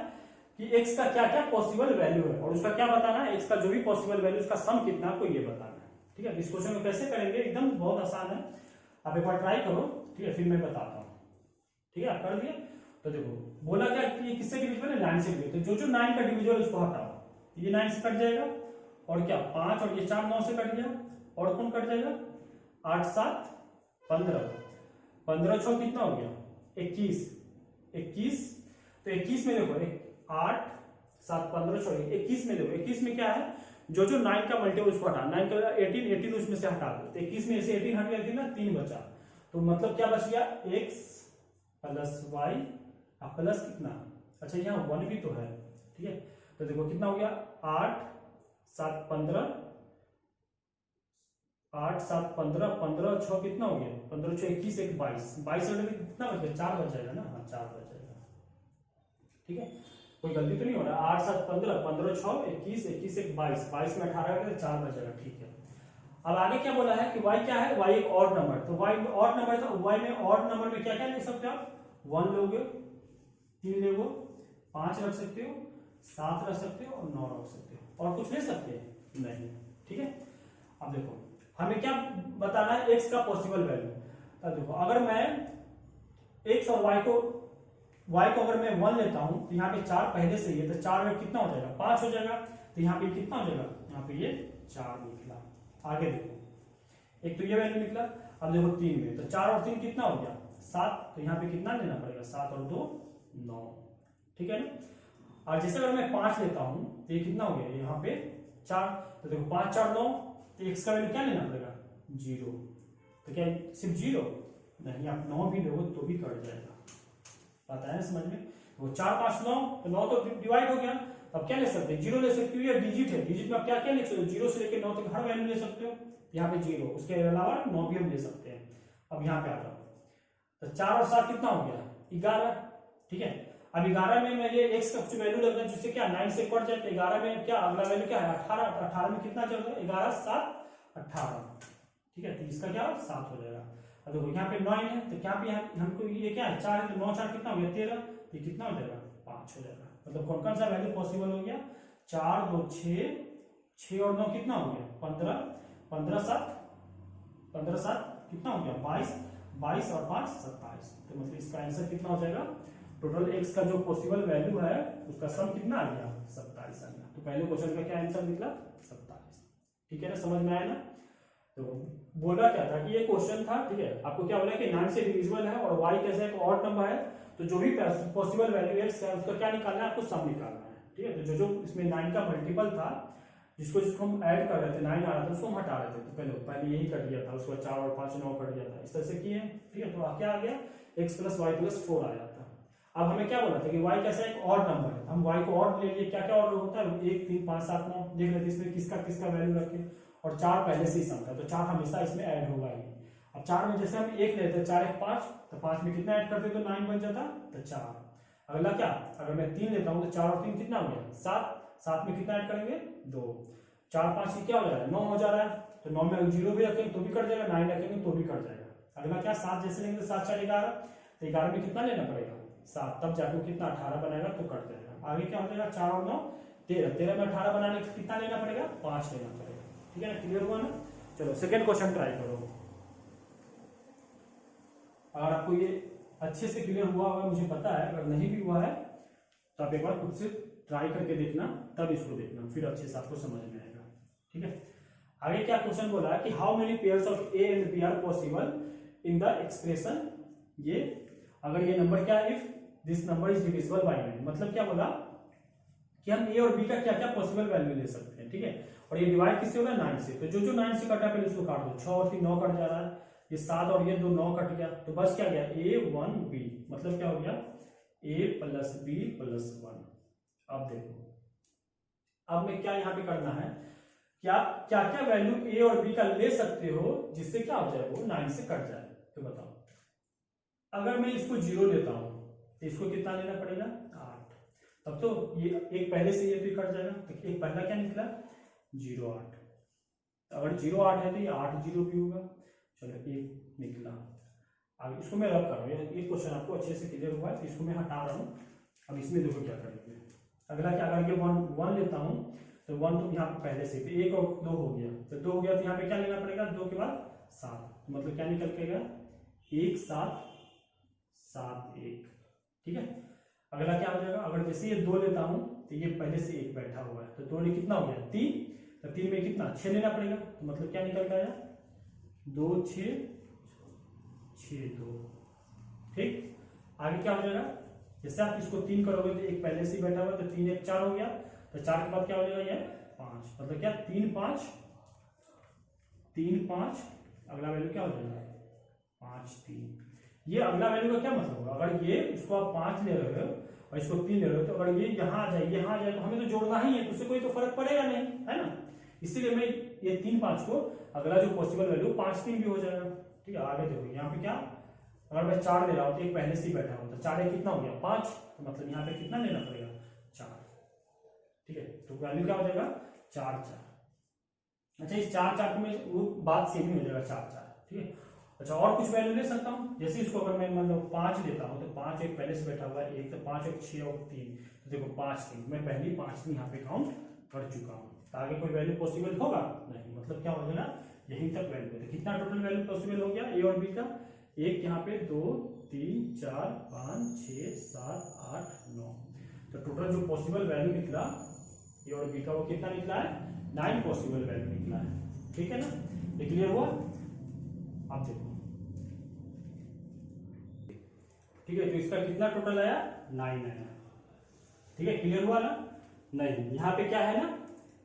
Speaker 2: कि x का क्या क्या पॉसिबल वैल्यू है, और उसका क्या बताना है, x का जो भी पॉसिबल वैल्यू उसका सम कितना आपको ये बताना है, ठीक है। इस क्वेश्चन को कैसे करेंगे, एकदम बहुत आसान है, आप एक बार ट्राई करो, ठीक है, फिर मैं बताता हूँ, ठीक है। आप कर दिया, तो देखो बोला क्या कि ये किससे डिविजिबल है, 9 से डिविजिबल, तो जो 9 का डिविजिबल उसको हटाओ, ये 9 से कट जाएगा, और क्या 5 और ये 4 9 से कट गया, और कौन कट जाएगा, 8 7 15, 15 6 कितना हो गया, 21, 21, तो 21 में देखो 8 7 15 6 21 में देखो, 21 में क्या है, जो 9 का मल्टीपल उसको हटा, 9 का 18 उसमें से हटा दो, तो 21 में से 18 हट गया, थी ना 3 बचा, तो मतलब क्या बच गया, x + y प्लस कितना, अच्छा यहाँ 1 भी तो है, ठीक है। तो देखो कितना हो गया, 8 7 15, 8 7 15, 15 6 कितना हो गया, 15 6 21 1 22, 22 में कितना बच गया, 4 बच जाएगा ना, हाँ 4 बच जाएगा, ठीक है, कोई गलती तो नहीं हो रहा। 8 7 15, 15 6 21 21 1 22, 22 में 18 का 4 बच जाएगा, ठीक है। अब आगे क्या बोला है कि y क्या है, y एक ऑड नंबर, तो y ऑड नंबर, तो y में ऑड नंबर में क्या क्या ले सकते हो आप, 1 लोगे, 3 लोगे, 5 रख सकते हो, 7 रख सकते हो, और 9 रख सकते हो, और कुछ ले सकते हैं नहीं, ठीक है। अब देखो हमें क्या बताना है, x का पॉसिबल वैल्यू। अब देखो अगर मैं x और y को अगर मैं 1 लेता हूं तो यहाँ पे 4 पहले से ही है, तो 4 में कितना हो जाएगा, 5 हो जाएगा, तो यहाँ पे कितना हो जाएगा, यहाँ पे ये 4 निकला। आगे देखो एक तो ये वैल्यू निकला, अब देखो 3 में, तो 4 और 3 कितना हो गया, 7, तो यहाँ पे कितना लेना पड़ेगा, 7 और 2 9, ठीक है ना। और जैसे अगर मैं 5 लेता हूं तो ये कितना हो गया, यहाँ पे 4, तो देखो 5 4 9, तो x का वैल्यू क्या लेना पड़ेगा, 0, तो क्या सिर्फ 0 नहीं, आप 9 भी लोगे तो भी कट जाएगा, पता है समझ में। वो 4 5 9, तो 9 तो डिवाइड हो गया, अब क्या ले सकते हैं, 0 ले सकते हो, ये डिजिट है, डिजिट में आप क्या क्या लिख सकते हो, 0 से लेकर 9 तक हर वैल्यू ले सकते हो, यहाँ पे 0, उसके अलावा 9 भी हम ले सकते हैं। अब यहाँ पे आ जाओ, तो 4 और 7 कितना हो गया, 11, ठीक है। अब 11 में मैं ये x का कुछ वैल्यू लगता है जिससे क्या 9 से कट जाए, तो 11 में क्या अगला वैल्यू क्या है, 18, 18 में कितना चल रहा है, 11 7 18, ठीक है, तो इसका क्या 7 हो जाएगा। अब देखो यहाँ पे 9 है, तो क्या पे हमको ये क्या है 4 है, तो 9 4 कितना हो गया 13, ये कितना हो जाएगा 5 हो जाएगा। मतलब कौन कौन सा वैल्यू पॉसिबल हो गया, 4 2 6, 6 और 9 कितना हो गया 15, 15 7 कितना हो गया 22, 22 और 5 27, तो मतलब इसका आंसर कितना हो जाएगा, टोटल x का जो पॉसिबल वैल्यू है उसका सम कितना आ गया 27 आ गया। तो पहले क्वेश्चन का क्या आंसर निकला 27, ठीक है ना, समझ में आया ना। तो बोला क्या था कि ये क्वेश्चन था, ठीक है, आपको क्या बोला कि 9 से डिविजिबल है और y कैसा है, ऑड नंबर है, तो जो भी पॉसिबल वैल्यू x है उसका क्या निकालना है, आपको सम निकालना है, ठीक है। तो जो इसमें 9 का मल्टीपल था, जिसको हम ऐड कर रहे थे, 9 आ रहा था उसको हम हटा रहे थे, तो पहले यही कट गया था, उसके बाद 4 और 5 9 कट गया था, इस तरह से किए, ठीक है। तो क्या आ गया x + y + 4 आ जाता। अब हमें क्या बोला था कि y कैसा एक ऑड नंबर है, हम y को ऑड ले लिए, क्या क्या ऑर्डर होता है 1 3 5 7 9, देख लेते इसमें किसका किसका वैल्यू रखे, और 4 पहले से ही सम था, तो 4 हमेशा इसमें ऐड होगा ही। अब 4 में जैसे हम 1 लेते हैं, 4 1 5, तो 5 में कितना ऐड करते तो 9 बन जाता, तो 4। अगला क्या, अगर मैं 3 लेता हूं तो 4 और 3 कितना हो गया 7, साथ में कितना ऐड करेंगे 2, 4 5 ये क्या हो जा रहा है 9 हो जा रहा है, तो 9 में 0 भी रखेंगे तो भी कट जाएगा, 9 रखेंगे तो भी कट जाएगा। अगला क्या 7 जैसे लेंगे तो 7 4 11, तो 11 में कितना लेना पड़ेगा 7, तब जाके कितना 18 बनाएगा तो कट जाएगा। आगे क्या हो जाएगा 4 और 9 13, 13 में 18 बनाने के कितना लेना पड़ेगा 5 लेना पड़ेगा। ठीक है ना, क्लियर हुआ ना। चलो सेकंड क्वेश्चन ट्राई करो। अगर आपको ये अच्छे से क्लियर हुआ होगा मुझे पता है, अगर नहीं भी हुआ है तो आप एक बार खुद से ट्राई करके देखना, तब इसको देखना, फिर अच्छे से आपको समझ में आएगा। ठीक है, आगे क्या क्वेश्चन बोला है कि how many pairs of A and B are possible in the expression, ये अगर ये नंबर क्या है if this number is divisible by 9, मतलब क्या बोला कि हम ए और बी का क्या क्या पॉसिबल वैल्यू ले सकते हैं। ठीक है, और ये डिवाइड किससे होगा 9 से, तो जो जो 9 से कटा पहले उसको काट दो, 6 और 3 9 कट जा रहा है, ये 7 और ये 2 9 कट गया, तो बस क्या गया a1b, मतलब क्या हो गया a प्लस b प्लस 1। अब देखो अब मैं क्या यहाँ पे करना है कि आप क्या क्या वैल्यू a और b का ले सकते हो जिससे क्या हो जाए वो 9 से कट जाए। तो बताओ अगर मैं इसको 0 लेता हूं तो इसको कितना लेना पड़ेगा 8, तब तो ये एक पहले से ये भी कट जाएगा, तो एक पहला क्या निकला 0 8, अगर 0 8 है तो ये 8 0 भी होगा। चलो एक निकला, अब इसको मैं रब कर रहा हूँ, ये क्वेश्चन आपको अच्छे से क्लियर हुआ है, तो इसको मैं हटा रहा हूँ। अब इसमें देखो क्या करेंगे, अगला क्या, अगर ये 1 लेता हूँ तो 1 तो यहाँ पे पहले से, तो 1 और 2 हो गया, तो 2 हो गया तो यहाँ पे क्या लेना पड़ेगा 2 के बाद 7, तो मतलब क्या निकल के गया 1 7 7 1। ठीक है, अगला क्या हो जाएगा, अगर जैसे ये 2 लेता हूँ तो ये पहले से 1 बैठा हुआ है, तो 2 ने कितना हो गया 3, तो 3 में कितना 6 लेना पड़ेगा, तो मतलब क्या निकल गया 2 6 6 2। ठीक, आगे क्या हो जाएगा, जैसे आप इसको 3 करोगे तो एक पहले से ही बैठा हुआ, तो 3 1 4 हो गया, तो 4 के बाद क्या हो जाएगा ये 5, मतलब क्या 3 5 3 5, अगला वैल्यू क्या हो जाएगा 5 3। ये अगला वैल्यू का क्या मतलब होगा, अगर ये इसको आप 5 ले रहे हो और इसको 3 ले रहे हो, तो अगर ये यहाँ आ जाए यहाँ आ जाए तो हमें तो जोड़ना ही है, उससे कोई तो फर्क पड़ेगा नहीं, है ना। इसीलिए मैं ये 3 5 को अगला जो पॉसिबल वैल्यू 5 3 भी हो जाएगा। ठीक है, आगे देखो यहाँ पे क्या, अगर मैं 4 ले रहा हूँ तो एक पहले से ही बैठा हूँ, तो 4 कितना हो गया 5, तो मतलब यहाँ पे कितना लेना पड़ेगा 4। ठीक है, तो वैल्यू क्या हो जाएगा 4 4। अच्छा, इस 4 4 में वो बात सेम ही हो जाएगा 4 4। ठीक है, अच्छा और कुछ वैल्यू ले सकता हूँ, जैसे इसको अगर मैं मतलब 5 लेता हूँ तो 5 एक पहले से बैठा हुआ है, एक तो 5 एक 6 और 3, तो देखो 5 3, मैं पहले 5 यहाँ पे काउंट कर चुका हूँ, तो आगे कोई वैल्यू पॉसिबल होगा नहीं, मतलब क्या हो जाएगा यहीं तक वैल्यू है। तो कितना टोटल वैल्यू पॉसिबल हो गया ए और बी का, एक यहाँ पे 2 3 4 5 6 7 8 9, तो टोटल जो पॉसिबल वैल्यू निकला ए और बी का वो कितना निकला है 9 पॉसिबल वैल्यू निकला है। ठीक है ना, ये क्लियर हुआ। आप देखो ठीक है, तो इसका कितना टोटल आया 9 आया। ठीक है, क्लियर हुआ ना। नहीं, यहाँ पे क्या है ना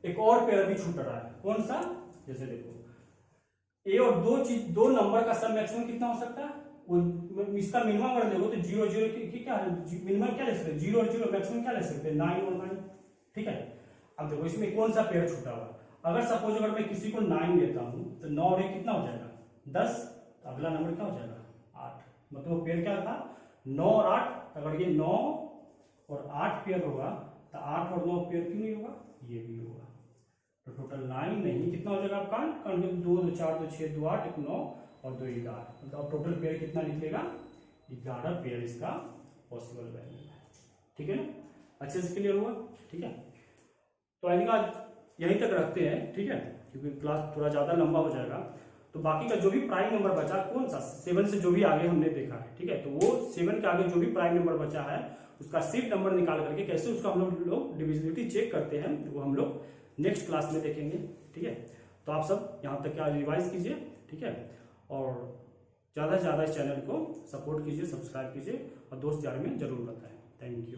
Speaker 2: एक और पेयर भी छूट रहा है, कौन सा, जैसे देखो ए और दो नंबर का सम मैक्सिमम कितना हो सकता है, इसका मिनिमम अगर देखो तो 0 0 की क्या है, मिनिमम क्या ले सकते हैं 0 और 0, मैक्सिमम क्या ले सकते हैं 9 और 9। ठीक है, अब देखो इसमें कौन सा पेयर छूटा हुआ, अगर सपोज अगर मैं किसी को 9 लेता हूं तो 9 और 1 कितना हो जाएगा 10, तो अगला नंबर क्या हो जाएगा 8, मतलब वो पेयर क्या था 9 और 8, अगर ये 9 और 8 पेयर होगा तो 8 और 9 पेयर क्यों नहीं होगा, ये भी होगा, तो टोटल 9 नहीं कितना हो जाएगा आपका 2 2 4 2 6 2 8 1 9 और 2 11, मतलब टोटल पेयर कितना निकलेगा 11 पेयर इसका पॉसिबल वैल्यू है। ठीक है ना, अच्छे से क्लियर हुआ। ठीक है, तो आई थिंक आज यहीं तक रखते हैं। ठीक है, क्योंकि क्लास थोड़ा ज्यादा लंबा हो जाएगा, तो बाकी का जो भी प्राइम नंबर बचा कौन सा 7 से जो भी आगे हमने देखा है, ठीक है, तो वो 7 के आगे जो भी प्राइम नंबर बचा है उसका सिर्फ नंबर निकाल करके कैसे उसका हम लोग डिविजिबिलिटी चेक करते हैं वो हम लोग नेक्स्ट क्लास में देखेंगे। ठीक है, तो आप सब यहाँ तक क्या रिवाइज कीजिए। ठीक है, और ज़्यादा से ज़्यादा इस चैनल को सपोर्ट कीजिए, सब्सक्राइब कीजिए और दोस्त यार में जरूर बताएं। Thank you.